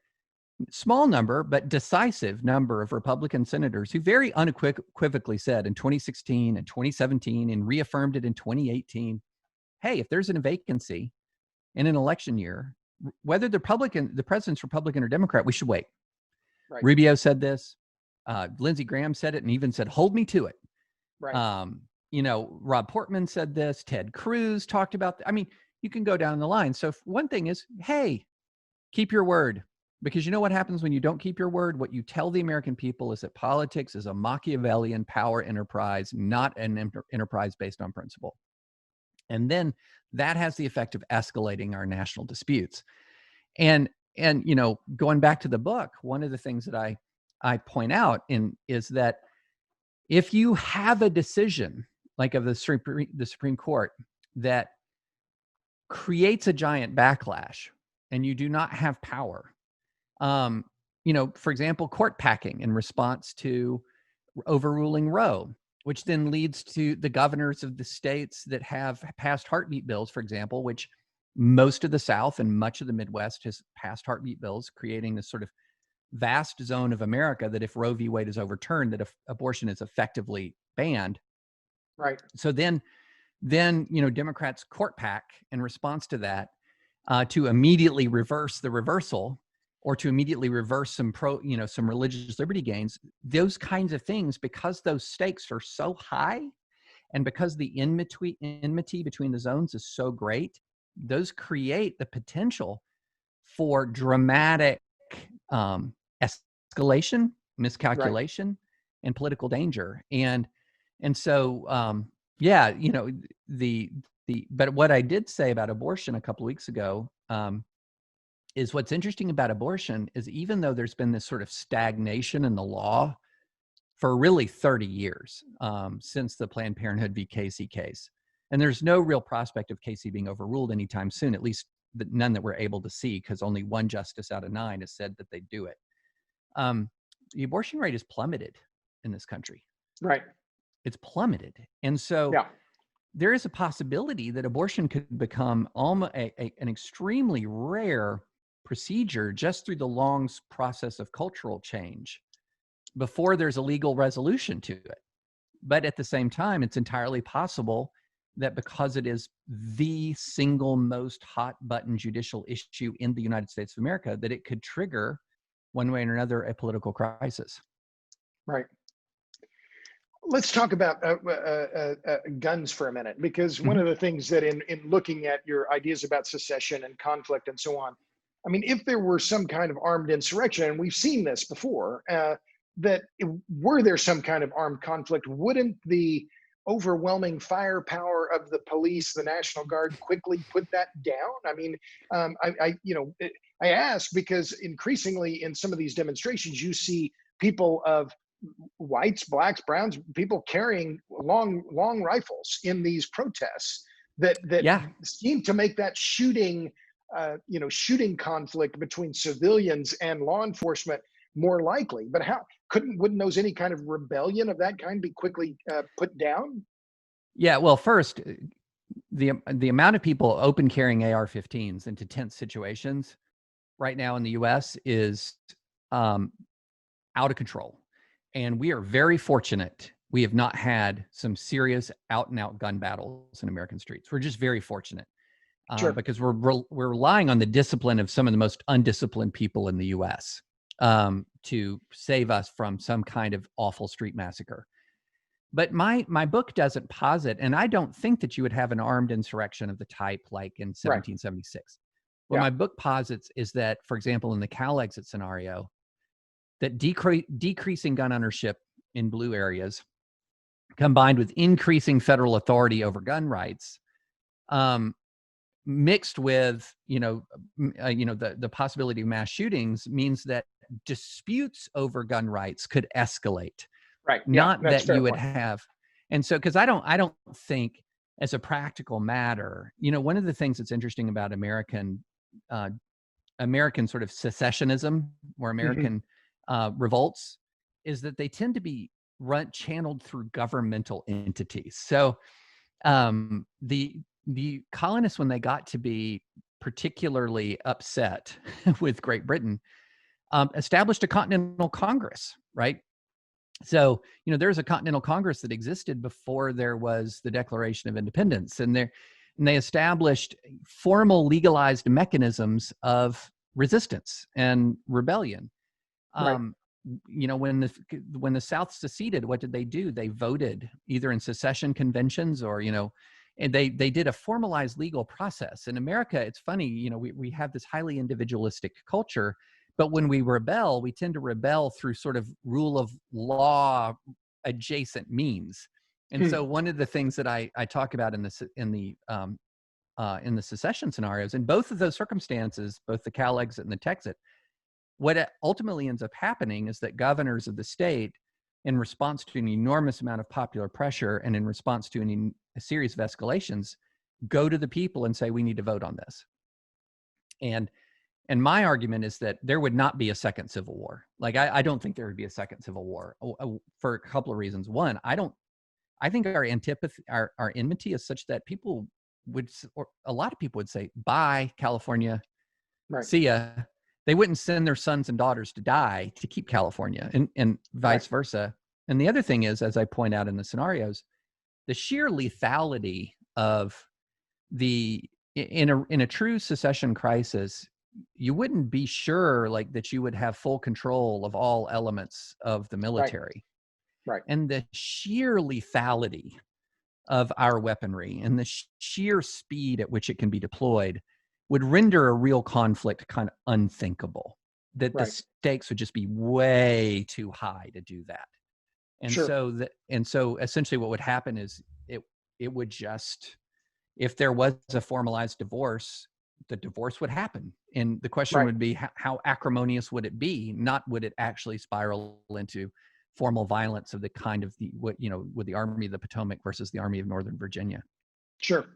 small number, but decisive number of Republican senators who very unequivocally said in 2016 and 2017 and reaffirmed it in 2018, hey, if there's a vacancy in an election year, whether the president's Republican or Democrat, we should wait. Right. Rubio said this. Lindsey Graham said it and even said, hold me to it. Right. Rob Portman said this. Ted Cruz talked about, you can go down the line. So one thing is, hey, keep your word. Because you know what happens when you don't keep your word? What you tell the American people is that politics is a Machiavellian power enterprise, not an enterprise based on principle. And then that has the effect of escalating our national disputes. And going back to the book, one of the things that I point out is that if you have a decision like of the Supreme Court that creates a giant backlash and you do not have power, for example, court packing in response to overruling Roe, which then leads to the governors of the states that have passed heartbeat bills, for example, which most of the South and much of the Midwest has passed heartbeat bills, creating this sort of vast zone of America that if Roe v. Wade is overturned, that abortion is effectively banned. Right. So then Democrats court pack in response to that to immediately reverse the reversal, or to immediately reverse some religious liberty gains. Those kinds of things, because those stakes are so high, and because the enmity between the zones is so great, those create the potential for dramatic escalation, Right. miscalculation, and political danger. And so yeah, but what I did say about abortion a couple of weeks ago is what's interesting about abortion is even though there's been this sort of stagnation in the law for really 30 years since the Planned Parenthood v. Casey case, and there's no real prospect of Casey being overruled anytime soon, at least none that we're able to see, because only one justice out of 9 has said that they do it. The abortion rate has plummeted in this country. Right. It's plummeted. And so Yeah. there is a possibility that abortion could become almost an extremely rare procedure just through the long process of cultural change before there's a legal resolution to it. But at the same time, it's entirely possible that because it is the single most hot button judicial issue in the United States of America, that it could trigger one way or another a political crisis. Right. Let's talk about guns for a minute, because one of the things that in looking at your ideas about secession and conflict and so on, I mean, if there were some kind of armed insurrection, and we've seen this before, were there some kind of armed conflict, wouldn't the overwhelming firepower of the police, the National Guard, quickly put that down? I mean, I ask because increasingly in some of these demonstrations, you see people of whites, blacks, browns, people carrying long rifles in these protests that seem to make that shooting conflict between civilians and law enforcement more likely. But wouldn't those any kind of rebellion of that kind be quickly put down? Yeah, well, first, the amount of people open carrying AR-15s into tense situations right now in the U.S. is out of control. And we are very fortunate. We have not had some serious out and out gun battles in American streets. We're just very fortunate because we're relying on the discipline of some of the most undisciplined people in the U.S. To save us from some kind of awful street massacre. But my book doesn't posit, and I don't think that you would have an armed insurrection of the type like in 1776. What my book posits is that, for example, in the Cal exit scenario, that decreasing gun ownership in blue areas combined with increasing federal authority over gun rights, mixed with the possibility of mass shootings, means that disputes over gun rights could escalate. Right. Not that you would have. And so, because I don't think, as a practical matter, one of the things that's interesting about American sort of secessionism or American revolts is that they tend to be channeled through governmental entities. So the colonists, when they got to be particularly upset with Great Britain, established a Continental Congress, right? So, there's a Continental Congress that existed before there was the Declaration of Independence, and they established formal legalized mechanisms of resistance and rebellion. When the South seceded, what did they do? They voted either in secession conventions or, and they did a formalized legal process. In America, it's funny, we have this highly individualistic culture, but when we rebel, we tend to rebel through sort of rule of law adjacent means. And so one of the things that I talk about in the secession scenarios, in both of those circumstances, both the Cal exit and the Texit, what ultimately ends up happening is that governors of the state, in response to an enormous amount of popular pressure and in response to a series of escalations, go to the people and say, we need to vote on this. And my argument is that there would not be a second civil war. Like, I don't think there would be a second civil war for a couple of reasons. One, I think our antipathy, our enmity is such that people or a lot of people would say, bye, California, see ya. They wouldn't send their sons and daughters to die to keep California, and vice versa. And the other thing is, as I point out in the scenarios, the sheer lethality of in a true secession crisis, you wouldn't be sure that you would have full control of all elements of the military. Right. And the sheer lethality of our weaponry and the sheer speed at which it can be deployed would render a real conflict kind of unthinkable, that the Right. stakes would just be way too high to do that. And Sure. so essentially what would happen is it would just, if there was a formalized divorce, the divorce would happen. And the question Right. would be, how acrimonious would it be? Not would it actually spiral into formal violence of the kind of with the Army of the Potomac versus the Army of Northern Virginia. Sure.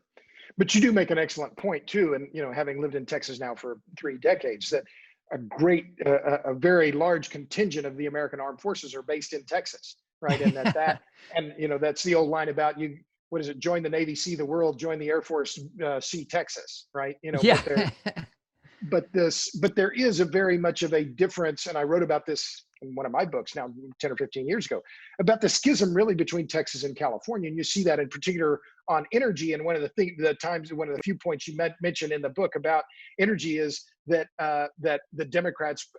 But you do make an excellent point too. And, having lived in Texas now for 3 decades, that a very large contingent of the American armed forces are based in Texas, right? And that's the old line about what is it? Join the Navy, see the world, join the Air Force, see Texas, right? Yeah. But there is a very much of a difference. And I wrote about this in one of my books now 10 or 15 years ago, about the schism really between Texas and California. And you see that in particular on energy. And one of the few points you mentioned in the book about energy is that the Democrats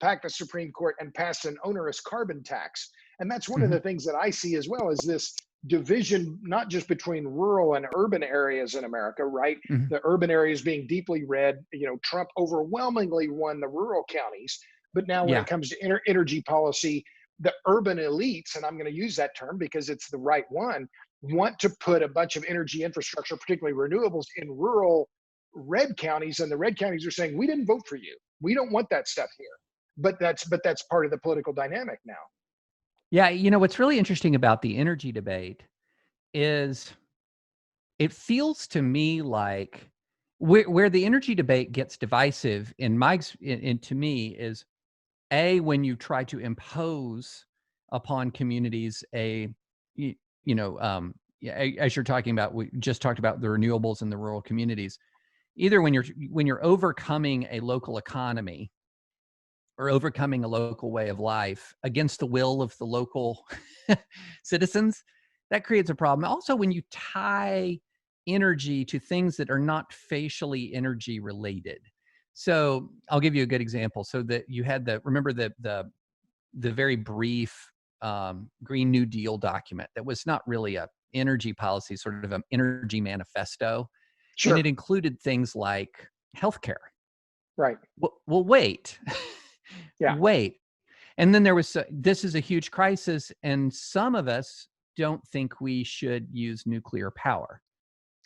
packed the Supreme Court and passed an onerous carbon tax. And that's one of the things that I see as well, is this division, not just between rural and urban areas in America, right? Mhm. The urban areas being deeply red. Trump overwhelmingly won the rural counties. But now when Yeah. it comes to energy policy, the urban elites, and I'm going to use that term because it's the right one, want to put a bunch of energy infrastructure, particularly renewables, in rural red counties. And the red counties are saying, we didn't vote for you. We don't want that stuff here. But that's part of the political dynamic now. Yeah. What's really interesting about the energy debate is it feels to me like where the energy debate gets divisive to me is when you try to impose upon communities as you're talking about, we just talked about the renewables in the rural communities, either when you're overcoming a local economy or overcoming a local way of life against the will of the local citizens, that creates a problem. Also, when you tie energy to things that are not facially energy related. So I'll give you a good example. So that you had remember the very brief Green New Deal document that was not really a energy policy, sort of an energy manifesto. And it Sure. included things like healthcare. Right. Well, wait. Yeah. Wait. And then this is a huge crisis, and some of us don't think we should use nuclear power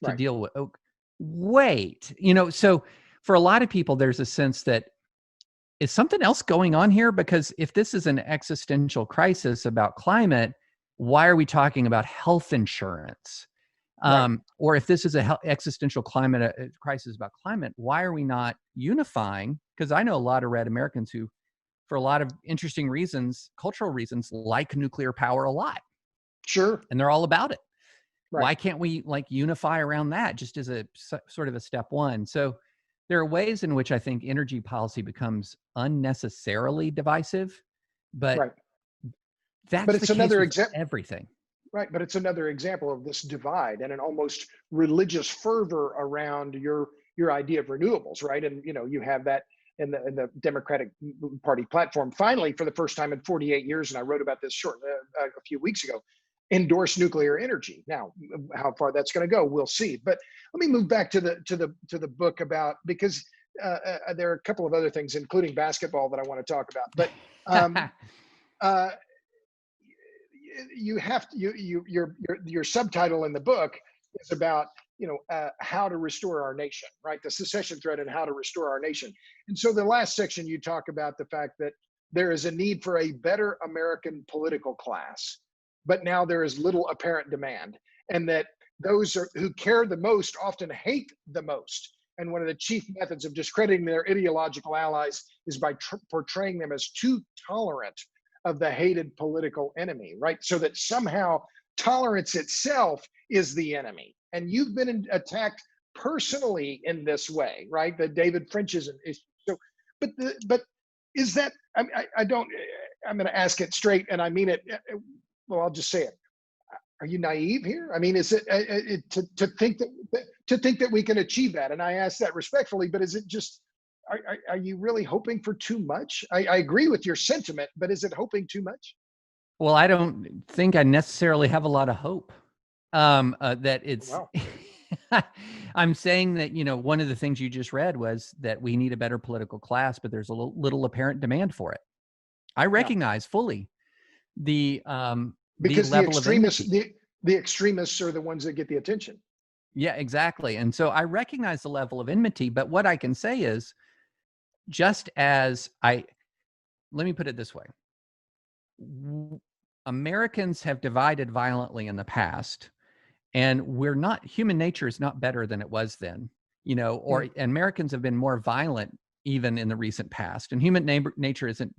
to Right. deal with. Oh, wait. So for a lot of people, there's a sense that, is something else going on here? Because if this is an existential crisis about climate, why are we talking about health insurance? Right. Or if this is an existential climate crisis about climate, why are we not unifying? Because I know a lot of red Americans who, for a lot of interesting reasons, cultural reasons, like nuclear power a lot. Sure. And they're all about it. Right. Why can't we unify around that, just as a sort of a step one? So there are ways in which I think energy policy becomes unnecessarily divisive, but Right. But that's the it's case another with example. everything. Right. But it's another example of this divide and an almost religious fervor around your idea of renewables. Right. And, you have that in the Democratic Party platform, finally, for the first time in 48 years. And I wrote about this a few weeks ago, endorse nuclear energy. Now, how far that's going to go, we'll see. But let me move back to the book because there are a couple of other things, including basketball, that I want to talk about. But uh, your subtitle in the book is about how to restore our nation, right? The secession threat and how to restore our nation. And so the last section, you talk about the fact that there is a need for a better American political class, but now there is little apparent demand, and that those who care the most often hate the most. And one of the chief methods of discrediting their ideological allies is by portraying them as too tolerant of the hated political enemy, right? So that somehow tolerance itself is the enemy. And you've been attacked personally in this way, right? The David French's issue. So, but is that? I don't. I'm going to ask it straight, and I mean it. Well, I'll just say it. Are you naive here? I mean, is it to think that we can achieve that? And I ask that respectfully, but is it just? Are you really hoping for too much? I agree with your sentiment, but is it hoping too much? Well, I don't think I necessarily have a lot of hope. That it's, Wow. I'm saying that, one of the things you just read was that we need a better political class, but there's a little apparent demand for it. I Yeah. recognize fully the Because level of enmity. the extremists are the ones that get the attention. Yeah, exactly. And so I recognize the level of enmity, but what I can say is, let me put it this way. Americans have divided violently in the past, and human nature is not better than it was then, or Americans have been more violent even in the recent past, and human nature isn't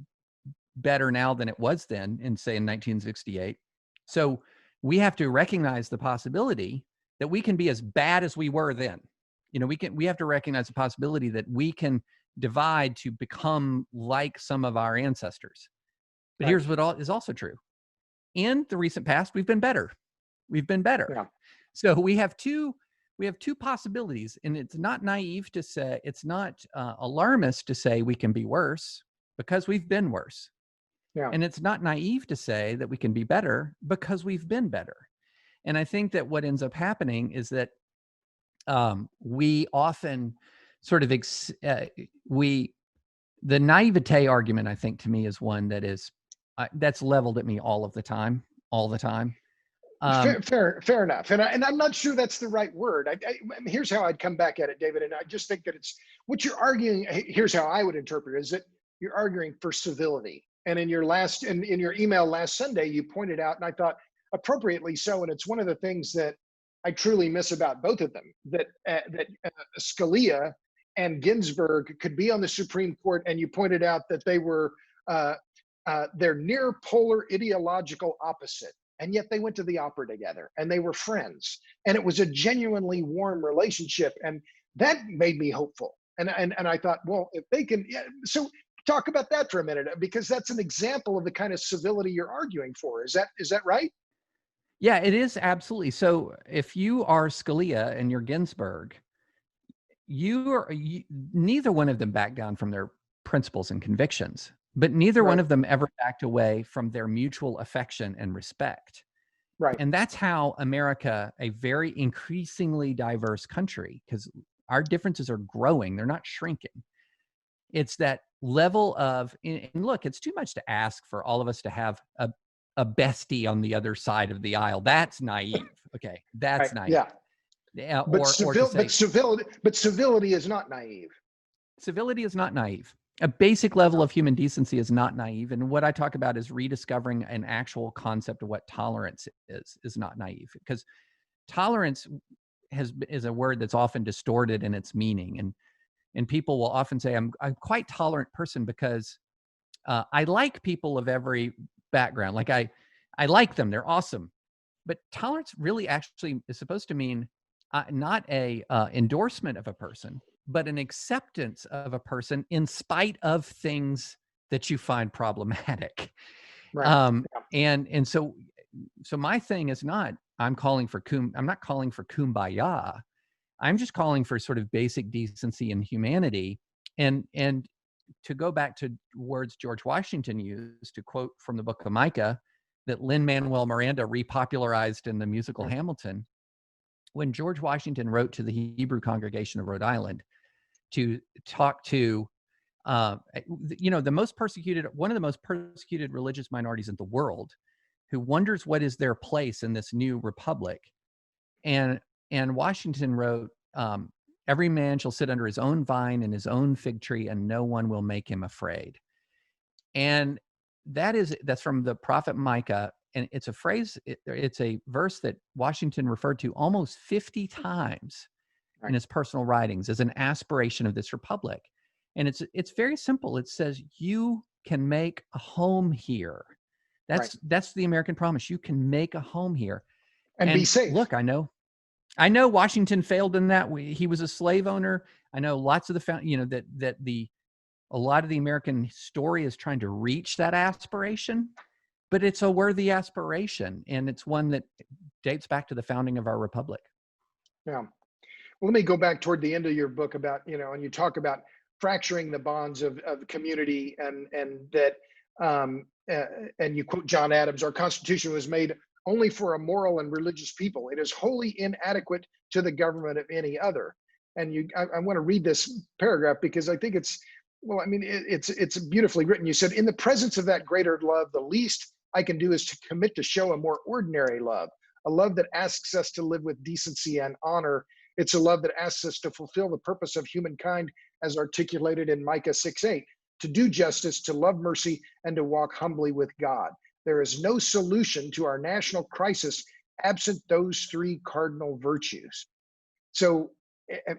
better now than it was then in 1968. So we have to recognize the possibility that we can be as bad as we were then. We have to recognize the possibility that we can divide to become like some of our ancestors. But here's what is also true. In the recent past, we've been better. Yeah. So we have two possibilities, and it's not naive to say, it's not alarmist to say we can be worse, because we've been worse. Yeah. And it's not naive to say that we can be better, because we've been better. And I think that what ends up happening is that we often sort of the naivete argument, I think, to me, is one that is that's leveled at me all the time. Fair enough. And I'm not sure that's the right word. Here's how I'd come back at it, David. And I just think that it's what you're arguing. Here's how I would interpret it, is that you're arguing for civility. And in your email last Sunday, you pointed out, and I thought appropriately so, and it's one of the things that I truly miss about both of them, that Scalia and Ginsburg could be on the Supreme Court, and you pointed out that they were they're near polar ideological opposite, and yet they went to the opera together, and they were friends, and it was a genuinely warm relationship, and that made me hopeful. And I thought, well, if they can, so talk about that for a minute, because that's an example of the kind of civility you're arguing for. Is that right? Yeah, it is, absolutely. So if you are Scalia and you're Ginsburg, neither one of them backed down from their principles and convictions, but neither one of them ever backed away from their mutual affection and respect. Right. And that's how America, a very increasingly diverse country, because our differences are growing, they're not shrinking. It's that level of, and look, it's too much to ask for all of us to have a bestie on the other side of the aisle. That's naive. Okay, that's naive. Yeah. But civility is not naive. Civility is not naive. A basic level of human decency is not naive. And what I talk about is rediscovering an actual concept of what tolerance is not naive. Because tolerance is a word that's often distorted in its meaning. And people will often say, I'm quite tolerant person because I like people of every background. Like I like them, they're awesome. But tolerance really actually is supposed to mean not a endorsement of a person, but an acceptance of a person in spite of things that you find problematic. Right. And so my thing is not, I'm not calling for kumbaya. I'm just calling for sort of basic decency and humanity. And to go back to words George Washington used, to quote from the book of Micah that Lin-Manuel Miranda repopularized in the musical Hamilton, when George Washington wrote to the Hebrew congregation of Rhode Island to talk to, one of the most persecuted religious minorities in the world, who wonders what is their place in this new republic. And Washington wrote, every man shall sit under his own vine and his own fig tree, and no one will make him afraid. And that's from the prophet Micah. And it's a phrase, it's a verse that Washington referred to almost 50 times in his personal writings as an aspiration of this republic. And it's very simple. It says, you can make a home here. That's the American promise. You can make a home here. And be safe. Look, I know Washington failed in that. He was a slave owner. I know lots of a lot of the American story is trying to reach that aspiration, but it's a worthy aspiration. And it's one that dates back to the founding of our republic. Yeah. Well, let me go back toward the end of your book about, and you talk about fracturing the bonds of community, and that, and you quote John Adams, our Constitution was made only for a moral and religious people. It is wholly inadequate to the government of any other. And I want to read this paragraph because I think it's, well, I mean, it's beautifully written. You said, in the presence of that greater love, the least I can do is to commit to show a more ordinary love, a love that asks us to live with decency and honor. It's a love that asks us to fulfill the purpose of humankind as articulated in Micah 6:8, to do justice, to love mercy, and to walk humbly with God. There is no solution to our national crisis absent those three cardinal virtues. So,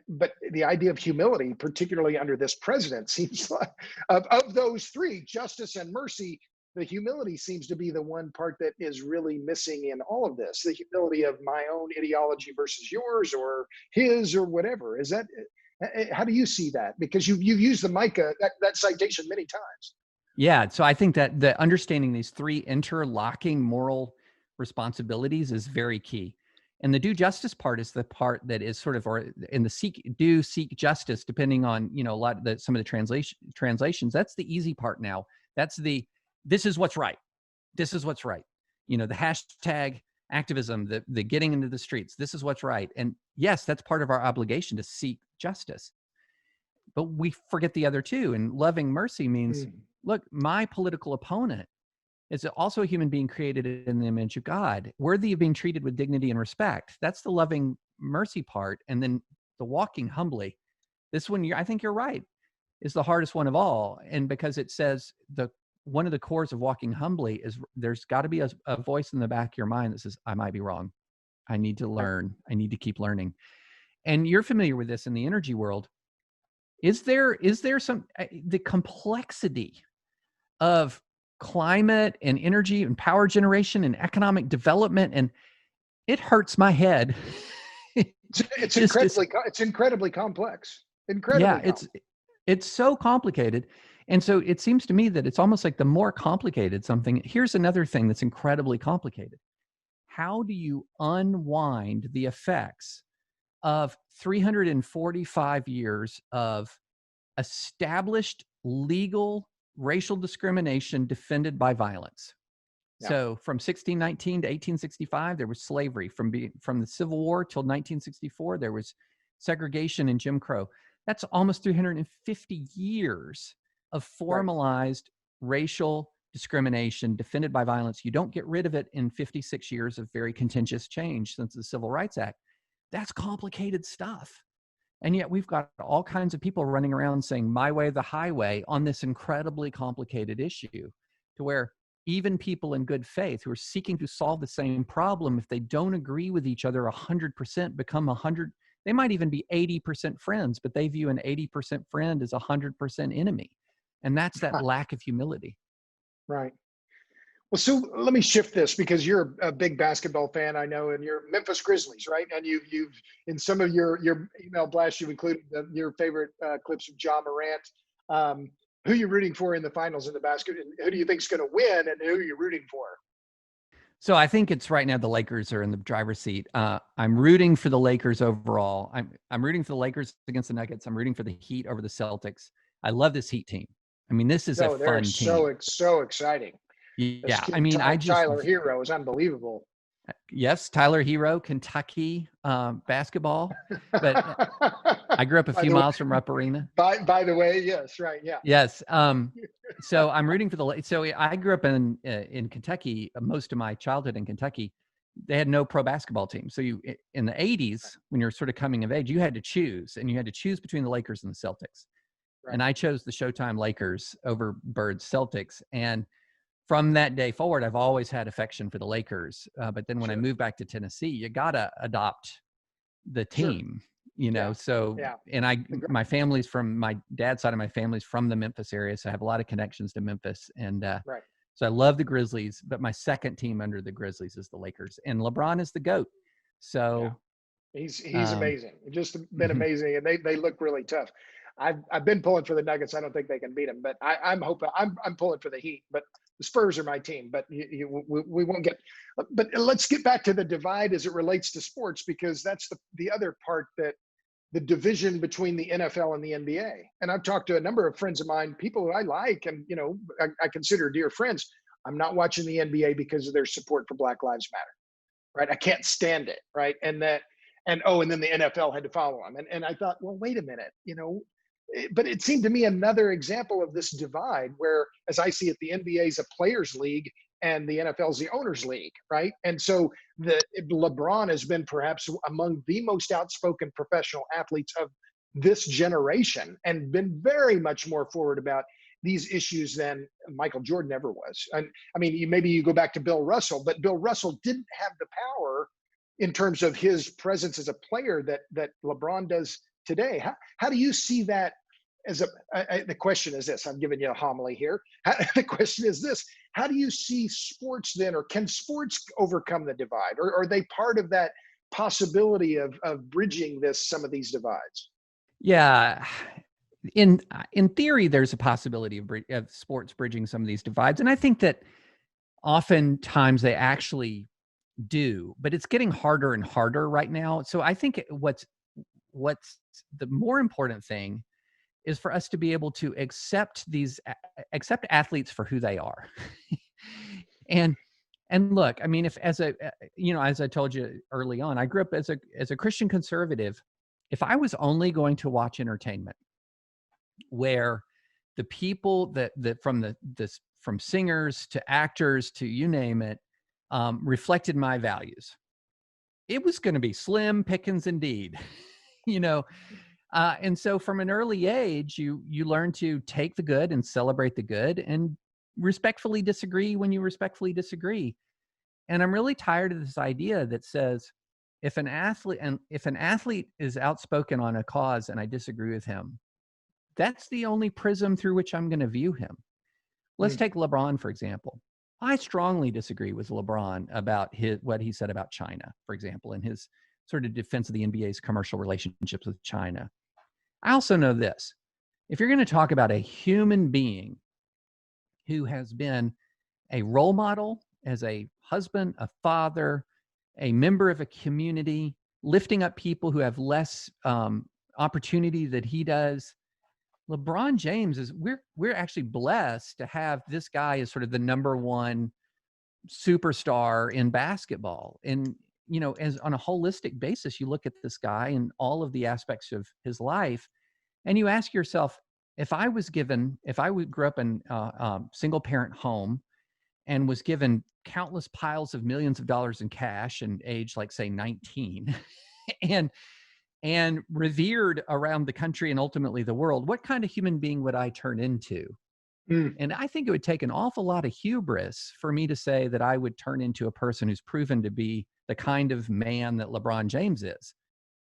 but the idea of humility, particularly under this president, seems like of those three, justice and mercy, the humility seems to be the one part that is really missing in all of this. The humility of my own ideology versus yours or his or whatever. Is that, how do you see that? Because you've used the Micah, that citation many times. Yeah. So I think that the understanding these three interlocking moral responsibilities is very key. And the do justice part is the part that is sort of, or in the seek justice, depending on, you know, a lot of some of the translations, that's the easy part now. That's this is what's right. This is what's right. You know, the hashtag activism, the getting into the streets, this is what's right. And yes, that's part of our obligation to seek justice. But we forget the other two. And loving mercy means, look, my political opponent is also a human being created in the image of God, worthy of being treated with dignity and respect. That's the loving mercy part. And then the walking humbly. This one, I think you're right, is the hardest one of all. And because it says one of the cores of walking humbly is there's got to be a voice in the back of your mind that says, I might be wrong. I need to learn. I need to keep learning. And you're familiar with this in the energy world. Is there the complexity of climate and energy and power generation and economic development, and it hurts my head. It's incredibly complex. It's so complicated. And so it seems to me that it's almost like the more complicated something, here's another thing that's incredibly complicated. How do you unwind the effects of 345 years of established legal racial discrimination defended by violence? Yeah. So from 1619 to 1865, there was slavery. From the Civil War till 1964, there was segregation and Jim Crow. That's almost 350 years of formalized racial discrimination defended by violence. You don't get rid of it in 56 years of very contentious change since the Civil Rights Act. That's complicated stuff. And yet we've got all kinds of people running around saying my way, the highway on this incredibly complicated issue, to where even people in good faith who are seeking to solve the same problem, if they don't agree with each other 100%, become 100. They might even be 80% friends, but they view an 80% friend as 100% enemy. And that's that lack of humility. Right. Well, so let me shift this because you're a big basketball fan, I know, and you're Memphis Grizzlies, right? And you've in some of your email blasts, you've included your favorite clips of Ja Morant. Who are you rooting for in the finals in the basket? And who do you think is going to win, and who are you rooting for? So I think it's right now the Lakers are in the driver's seat. I'm rooting for the Lakers overall. I'm rooting for the Lakers against the Nuggets. I'm rooting for the Heat over the Celtics. I love this Heat team. I mean, this is a fun team. So exciting. Yeah, I mean, Tyler Hero is unbelievable. Yes, Tyler Hero, Kentucky basketball. But I grew up a few miles from Rupp Arena. By the way, yes, right, yeah. Yes. So I'm rooting for so I grew up in Kentucky, most of my childhood in Kentucky. They had no pro basketball team. So in the 80s, when you're sort of coming of age, you had to choose, and you had to choose between the Lakers and the Celtics. Right. And I chose the Showtime Lakers over Bird's Celtics. And from that day forward, I've always had affection for the Lakers. But then when I moved back to Tennessee, you got to adopt the team, you know? So, and my family's from, my dad's side of my family's from the Memphis area. So I have a lot of connections to Memphis. And so I love the Grizzlies, but my second team under the Grizzlies is the Lakers, and LeBron is the GOAT. So he's amazing. Just been amazing. And they look really tough. I've been pulling for the Nuggets. I don't think they can beat them, but I'm hoping I'm pulling for the Heat, but the Spurs are my team, but we won't get, but let's get back to the divide as it relates to sports, because that's the other part, that the division between the NFL and the NBA. And I've talked to a number of friends of mine, people who I like, and, you know, I consider dear friends, I'm not watching the NBA because of their support for Black Lives Matter, right? I can't stand it, right? And then the NFL had to follow them. And I thought, well, wait a minute, but it seemed to me another example of this divide where, as I see it, the NBA is a players' league and the NFL is the owners' league, right? And so LeBron has been perhaps among the most outspoken professional athletes of this generation and been very much more forward about these issues than Michael Jordan ever was. And I mean, maybe you go back to Bill Russell, but Bill Russell didn't have the power in terms of his presence as a player that LeBron does today. How do you see that the question is this, I'm giving you a homily here. The question is this, how do you see sports then, or can sports overcome the divide? Or are they part of that possibility of bridging some of these divides? Yeah. In theory, there's a possibility of sports bridging some of these divides. And I think that oftentimes they actually do, but it's getting harder and harder right now. So I think what's the more important thing is for us to be able to accept athletes for who they are. and look, I mean, if as I told you early on, I grew up as a Christian conservative. If I was only going to watch entertainment where the people that from singers to actors to you name it, reflected my values, it was going to be slim pickings indeed. And so from an early age, you learn to take the good and celebrate the good and respectfully disagree when you respectfully disagree. And I'm really tired of this idea that says, if an athlete is outspoken on a cause and I disagree with him, that's the only prism through which I'm going to view him. Let's take LeBron, for example. I strongly disagree with LeBron about what he said about China, for example, in his sort of defense of the NBA's commercial relationships with China. I also know this. If you're going to talk about a human being who has been a role model as a husband, a father, a member of a community, lifting up people who have less opportunity that he does, LeBron James we're actually blessed to have this guy as sort of the number one superstar in basketball. And, as on a holistic basis, you look at this guy and all of the aspects of his life, and you ask yourself, if I grew up in a single parent home and was given countless piles of millions of dollars in cash and age, like say 19, and revered around the country and ultimately the world, what kind of human being would I turn into? And I think it would take an awful lot of hubris for me to say that I would turn into a person who's proven to be the kind of man that LeBron James is.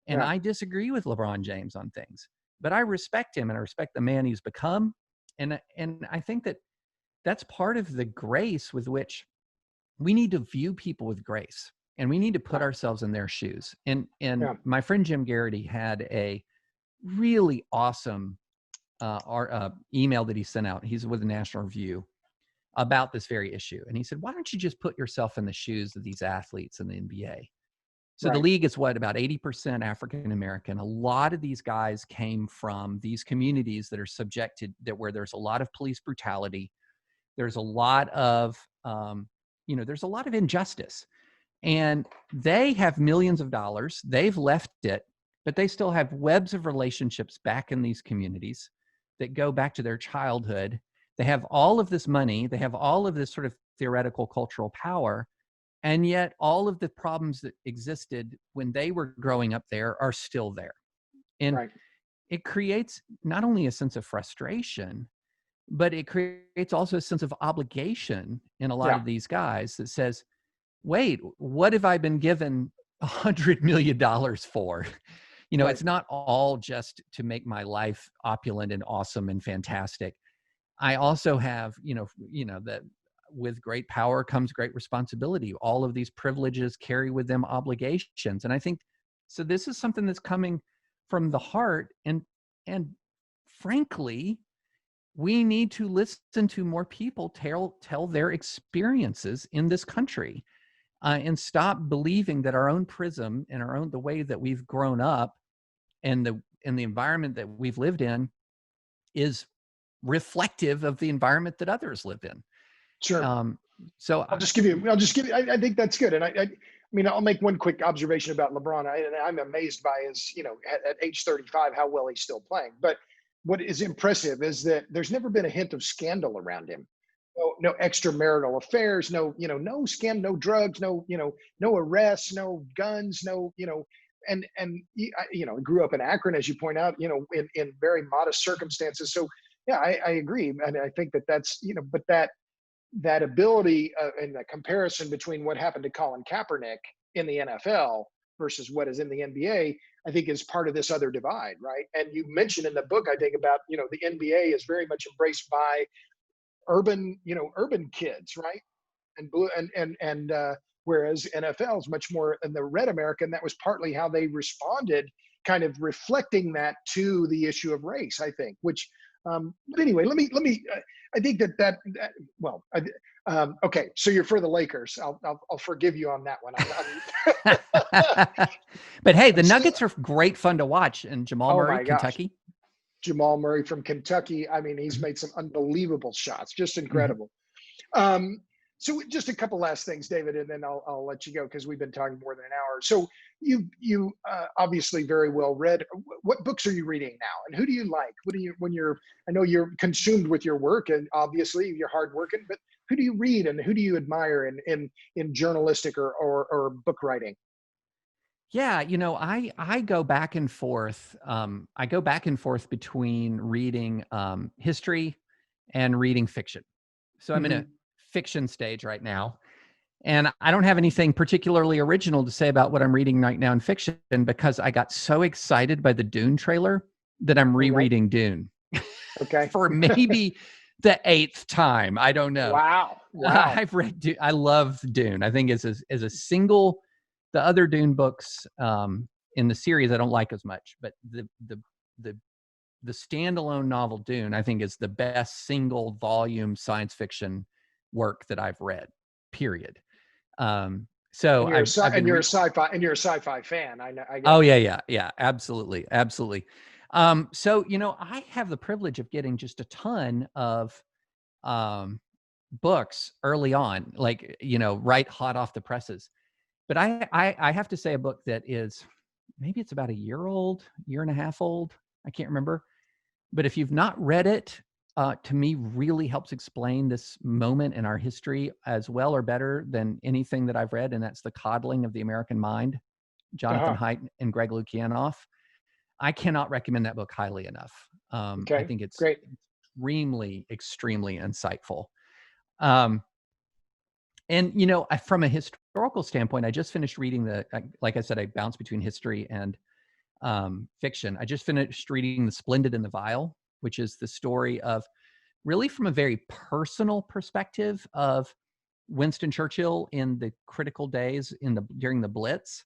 And Yeah. I disagree with LeBron James on things, but I respect him and I respect the man he's become. And I think that that's part of the grace with which we need to view people with grace. And we need to put ourselves in their shoes. And my friend Jim Garrity had a really awesome email that he sent out. He's with the National Review about this very issue. And he said, why don't you just put yourself in the shoes of these athletes in the NBA? So the league is about 80% African-American. A lot of these guys came from these communities that are subjected, where there's a lot of police brutality. There's a lot of, there's a lot of injustice. And they have millions of dollars. They've left it, but they still have webs of relationships back in these communities that go back to their childhood. They have all of this money. They have all of this sort of theoretical cultural power. And yet all of the problems that existed when they were growing up there are still there. And it creates not only a sense of frustration, but it creates also a sense of obligation in a lot of these guys that says, wait, what have I been given $100 million for? It's not all just to make my life opulent and awesome and fantastic. I also have, that with great power comes great responsibility. All of these privileges carry with them obligations. And I think, so this is something that's coming from the heart. And frankly, we need to listen to more people tell their experiences in this country. And stop believing that our own prism and the way that we've grown up and the environment that we've lived in is reflective of the environment that others live in. Sure. So I'll just give you. I think that's good. And I mean, I'll make one quick observation about LeBron. I'm amazed by his, at age 35, how well he's still playing. But what is impressive is that there's never been a hint of scandal around him. No extramarital affairs, no scam, no drugs, no arrests, no guns, and he grew up in Akron, as you point out, in very modest circumstances. So yeah, I agree, and I think that's but that ability and the comparison between what happened to Colin Kaepernick in the NFL versus what is in the NBA, I think is part of this other divide, right? And you mentioned in the book, I think, about the NBA is very much embraced by urban kids, right? And blue and whereas NFL is much more in the red America, and that was partly how they responded, kind of reflecting that to the issue of race, I think. Which, but anyway, let me. I think that well, okay. So you're for the Lakers. I'll forgive you on that one. But hey, the Nuggets are great fun to watch, and Jamal Murray, Kentucky. Jamal Murray from Kentucky. I mean, he's made some unbelievable shots, just incredible. So just a couple last things, David, and then I'll let you go because we've been talking more than an hour. So you obviously very well read. What books are you reading now, and who do you like? I know you're consumed with your work, and obviously you're hardworking, but who do you read and who do you admire in journalistic or book writing? Yeah, I go back and forth. I go back and forth between reading history and reading fiction. So I'm in a fiction stage right now. And I don't have anything particularly original to say about what I'm reading right now in fiction because I got so excited by the Dune trailer that I'm rereading Dune. Okay. For maybe the 8th time. I don't know. Wow. I've read Dune. I love Dune. I think as a single, the other Dune books in the series I don't like as much, but the standalone novel Dune I think is the best single volume science fiction work that I've read. Period. So you're a sci-fi fan. I know. Oh yeah, absolutely. So I have the privilege of getting just a ton of books early on, like right hot off the presses. But I have to say a book that is maybe it's about a year and a half old. I can't remember. But if you've not read it, to me really helps explain this moment in our history as well or better than anything that I've read. And that's The Coddling of the American Mind, Jonathan Haidt and Greg Lukianoff. I cannot recommend that book highly enough. I think it's great. extremely insightful. And, from a historical standpoint, I just finished reading like I said, I bounce between history and fiction. I just finished reading The Splendid and the Vile, which is the story of really from a very personal perspective of Winston Churchill in the critical days during the Blitz.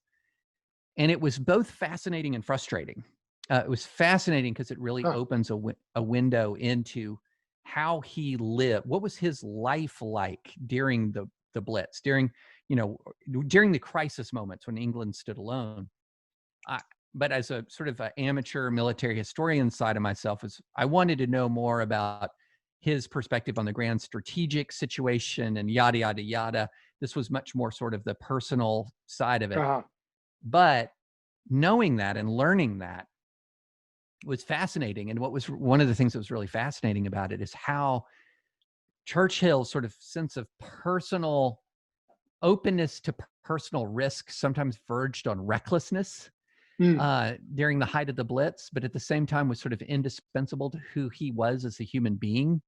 And it was both fascinating and frustrating. It was fascinating because it really opens a window into how he lived. What was his life like during the Blitz, during the crisis moments when England stood alone. But as a sort of an amateur military historian side of myself, I wanted to know more about his perspective on the grand strategic situation and yada, yada, yada. This was much more sort of the personal side of it. But knowing that and learning that was fascinating. And what was one of the things that was really fascinating about it is how Churchill's sort of sense of personal openness to personal risk sometimes verged on recklessness during the height of the Blitz, but at the same time was sort of indispensable to who he was as a human being,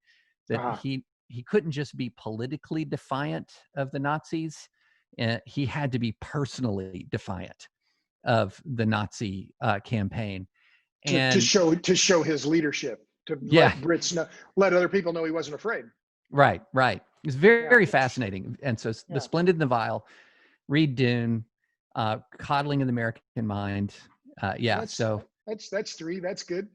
that he couldn't just be politically defiant of the Nazis. He had to be personally defiant of the Nazi campaign. And to show his leadership, let Brits know, let other people know he wasn't afraid. Right. It's very fascinating. And so The Splendid and the Vile, read Dune, Coddling of the American Mind. So that's 3. That's good.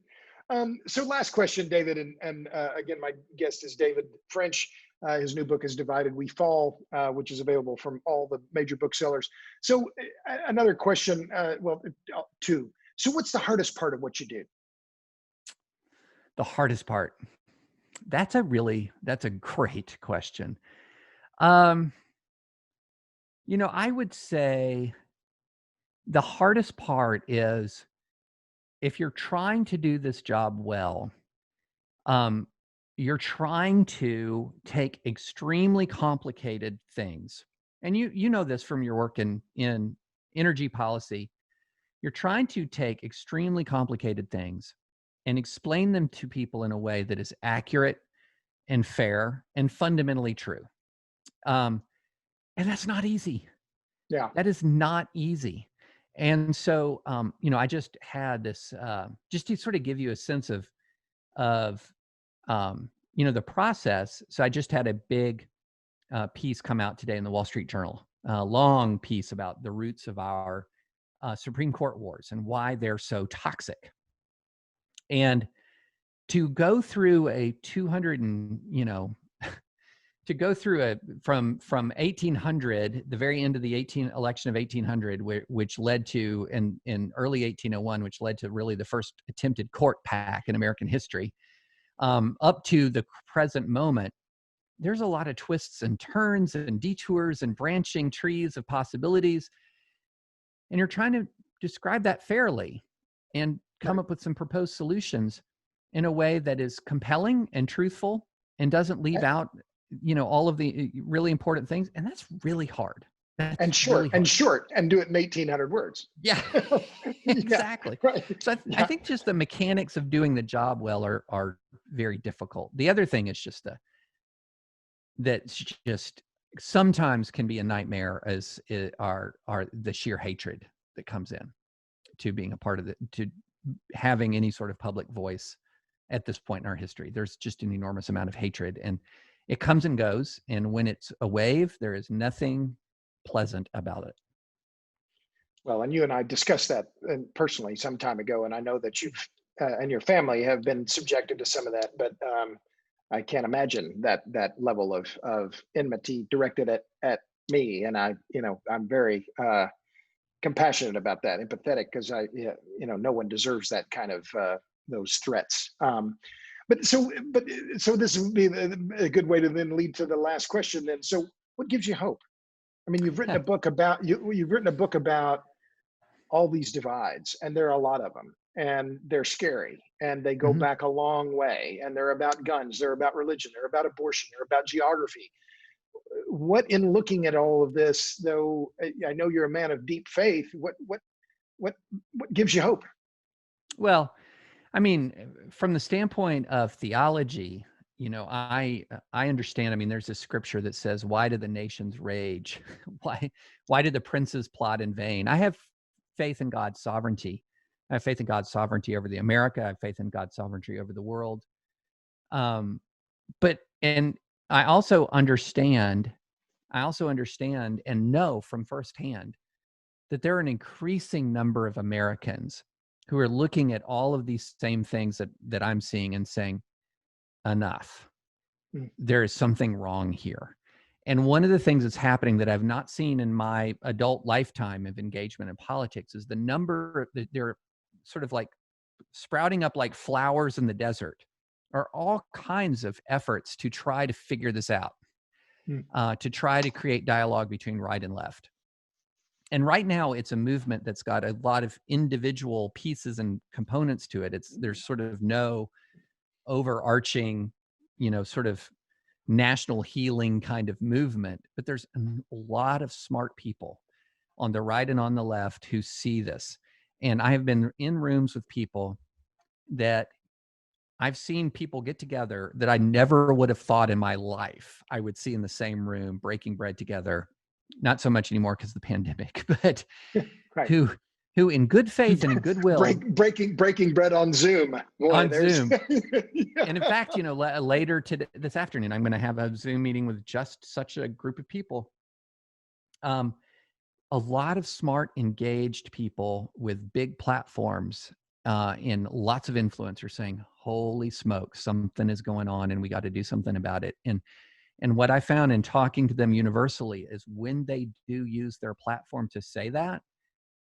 So last question, David, and again, my guest is David French. His new book is Divided We Fall, which is available from all the major booksellers. So another question, 2. So what's the hardest part of what you do? The hardest part. That's a great question. Um, I would say the hardest part is if you're trying to do this job well, um, you're trying to take extremely complicated things, and you know this from your work in energy policy. You're trying to take extremely complicated things and explain them to people in a way that is accurate and fair and fundamentally true. Um, and that's not easy. Yeah. That is not easy. And so, I just had this, just to sort of give you a sense of, the process. So I just had a big piece come out today in the Wall Street Journal, a long piece about the roots of our Supreme Court wars and why they're so toxic. And to go through a 200 and, to go through a from 1800, the very end of the election of 1800, which led to in early 1801, which led to really the first attempted court pack in American history, up to the present moment. There's a lot of twists and turns and detours and branching trees of possibilities, and you're trying to describe that fairly and come up with some proposed solutions in a way that is compelling and truthful and doesn't leave out all of the really important things. And that's really hard. That's and short really hard. and short and do it in 1,800 words. Yeah, exactly. Yeah, right. So I think just the mechanics of doing the job well are very difficult. The other thing is just that's just sometimes can be a nightmare, as are the sheer hatred that comes in to being a part of to having any sort of public voice at this point in our history. There's just an enormous amount of hatred, and it comes and goes. And when it's a wave, there is nothing pleasant about it. Well, and you and I discussed that personally some time ago, and I know that you've and your family have been subjected to some of that, but I can't imagine that level of enmity directed at me. And I'm very compassionate about that, empathetic, because no one deserves that kind of those threats. But so this would be a good way to then lead to the last question. Then, so what gives you hope? I mean, you've written a book about you've written a book about all these divides, and there are a lot of them, and they're scary, and they go back a long way, and they're about guns, they're about religion, they're about abortion, they're about geography. What, in looking at all of this, though, I know you're a man of deep faith, what gives you hope? Well, I mean, from the standpoint of theology, I understand. I mean, there's a scripture that says, "Why do the nations rage? Why do the princes plot in vain?" I have faith in God's sovereignty. I have faith in God's sovereignty over the America. I have faith in God's sovereignty over the world. And I also understand and know from firsthand that there are an increasing number of Americans who are looking at all of these same things that I'm seeing and saying, enough. There is something wrong here. And one of the things that's happening that I've not seen in my adult lifetime of engagement in politics is the number that they're sort of like sprouting up like flowers in the desert, are all kinds of efforts to try to figure this out, to try to create dialogue between right and left. And right now it's a movement that's got a lot of individual pieces and components to it. There's sort of no overarching, sort of national healing kind of movement, but there's a lot of smart people on the right and on the left who see this. And I have been in rooms with people that I've seen people get together that I never would have thought in my life I would see in the same room breaking bread together. Not so much anymore because of the pandemic, but Right. who in good faith and in goodwill breaking bread on Zoom. Boy, on Zoom. Yeah. And in fact, later today, this afternoon, I'm going to have a Zoom meeting with just such a group of people. A lot of smart, engaged people with big platforms and lots of influence are saying, "Holy smoke, something is going on, and we got to do something about it." And what I found in talking to them universally is when they do use their platform to say that,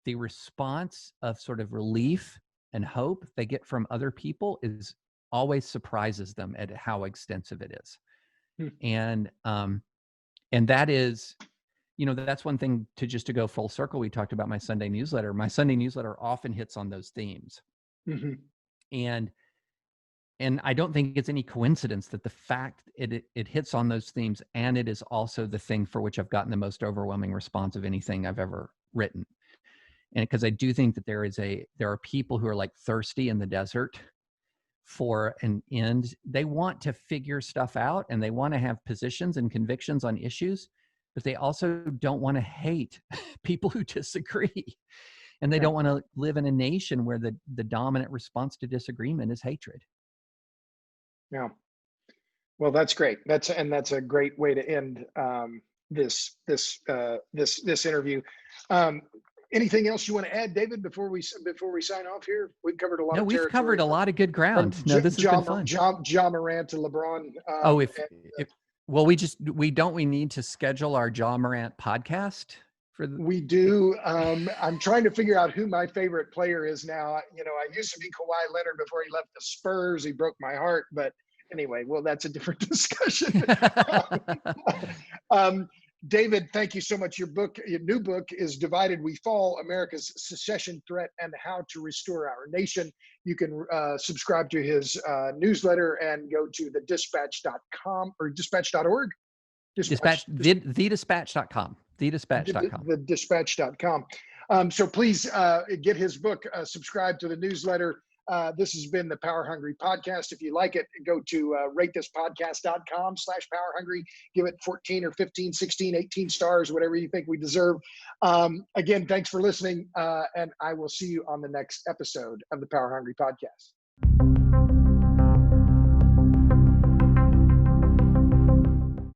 the response of sort of relief and hope they get from other people is always surprises them at how extensive it is. And And that is, that's one thing to go full circle. We talked about my Sunday newsletter. My Sunday newsletter often hits on those themes. Mm-hmm. And I don't think it's any coincidence that the fact it hits on those themes, and it is also the thing for which I've gotten the most overwhelming response of anything I've ever written. And because I do think that there are people who are like thirsty in the desert for an end. They want to figure stuff out, and they want to have positions and convictions on issues, but they also don't want to hate people who disagree. And they don't want to live in a nation where the dominant response to disagreement is hatred. Yeah. Well, that's great. That's a great way to end this interview. Anything else you want to add, David, before we sign off here? We've covered a lot. No, we've covered a lot of good ground. No, this has been fun. Ja Morant to LeBron. We need to schedule our Ja Morant podcast for we do. I'm trying to figure out who my favorite player is now. I used to be Kawhi Leonard before he left the Spurs. He broke my heart, but anyway, well, that's a different discussion. David, thank you so much. Your new book is Divided We Fall, America's Secession Threat and How to Restore Our Nation. You can subscribe to his newsletter and go to thedispatch.com or dispatch.org. Thedispatch.com. Thedispatch.com. So please get his book, subscribe to the newsletter. This has been the Power Hungry Podcast. If you like it, go to ratethispodcast.com/powerhungry. Give it 14 or 15, 16, 18 stars, whatever you think we deserve. Again, thanks for listening. And I will see you on the next episode of the Power Hungry Podcast.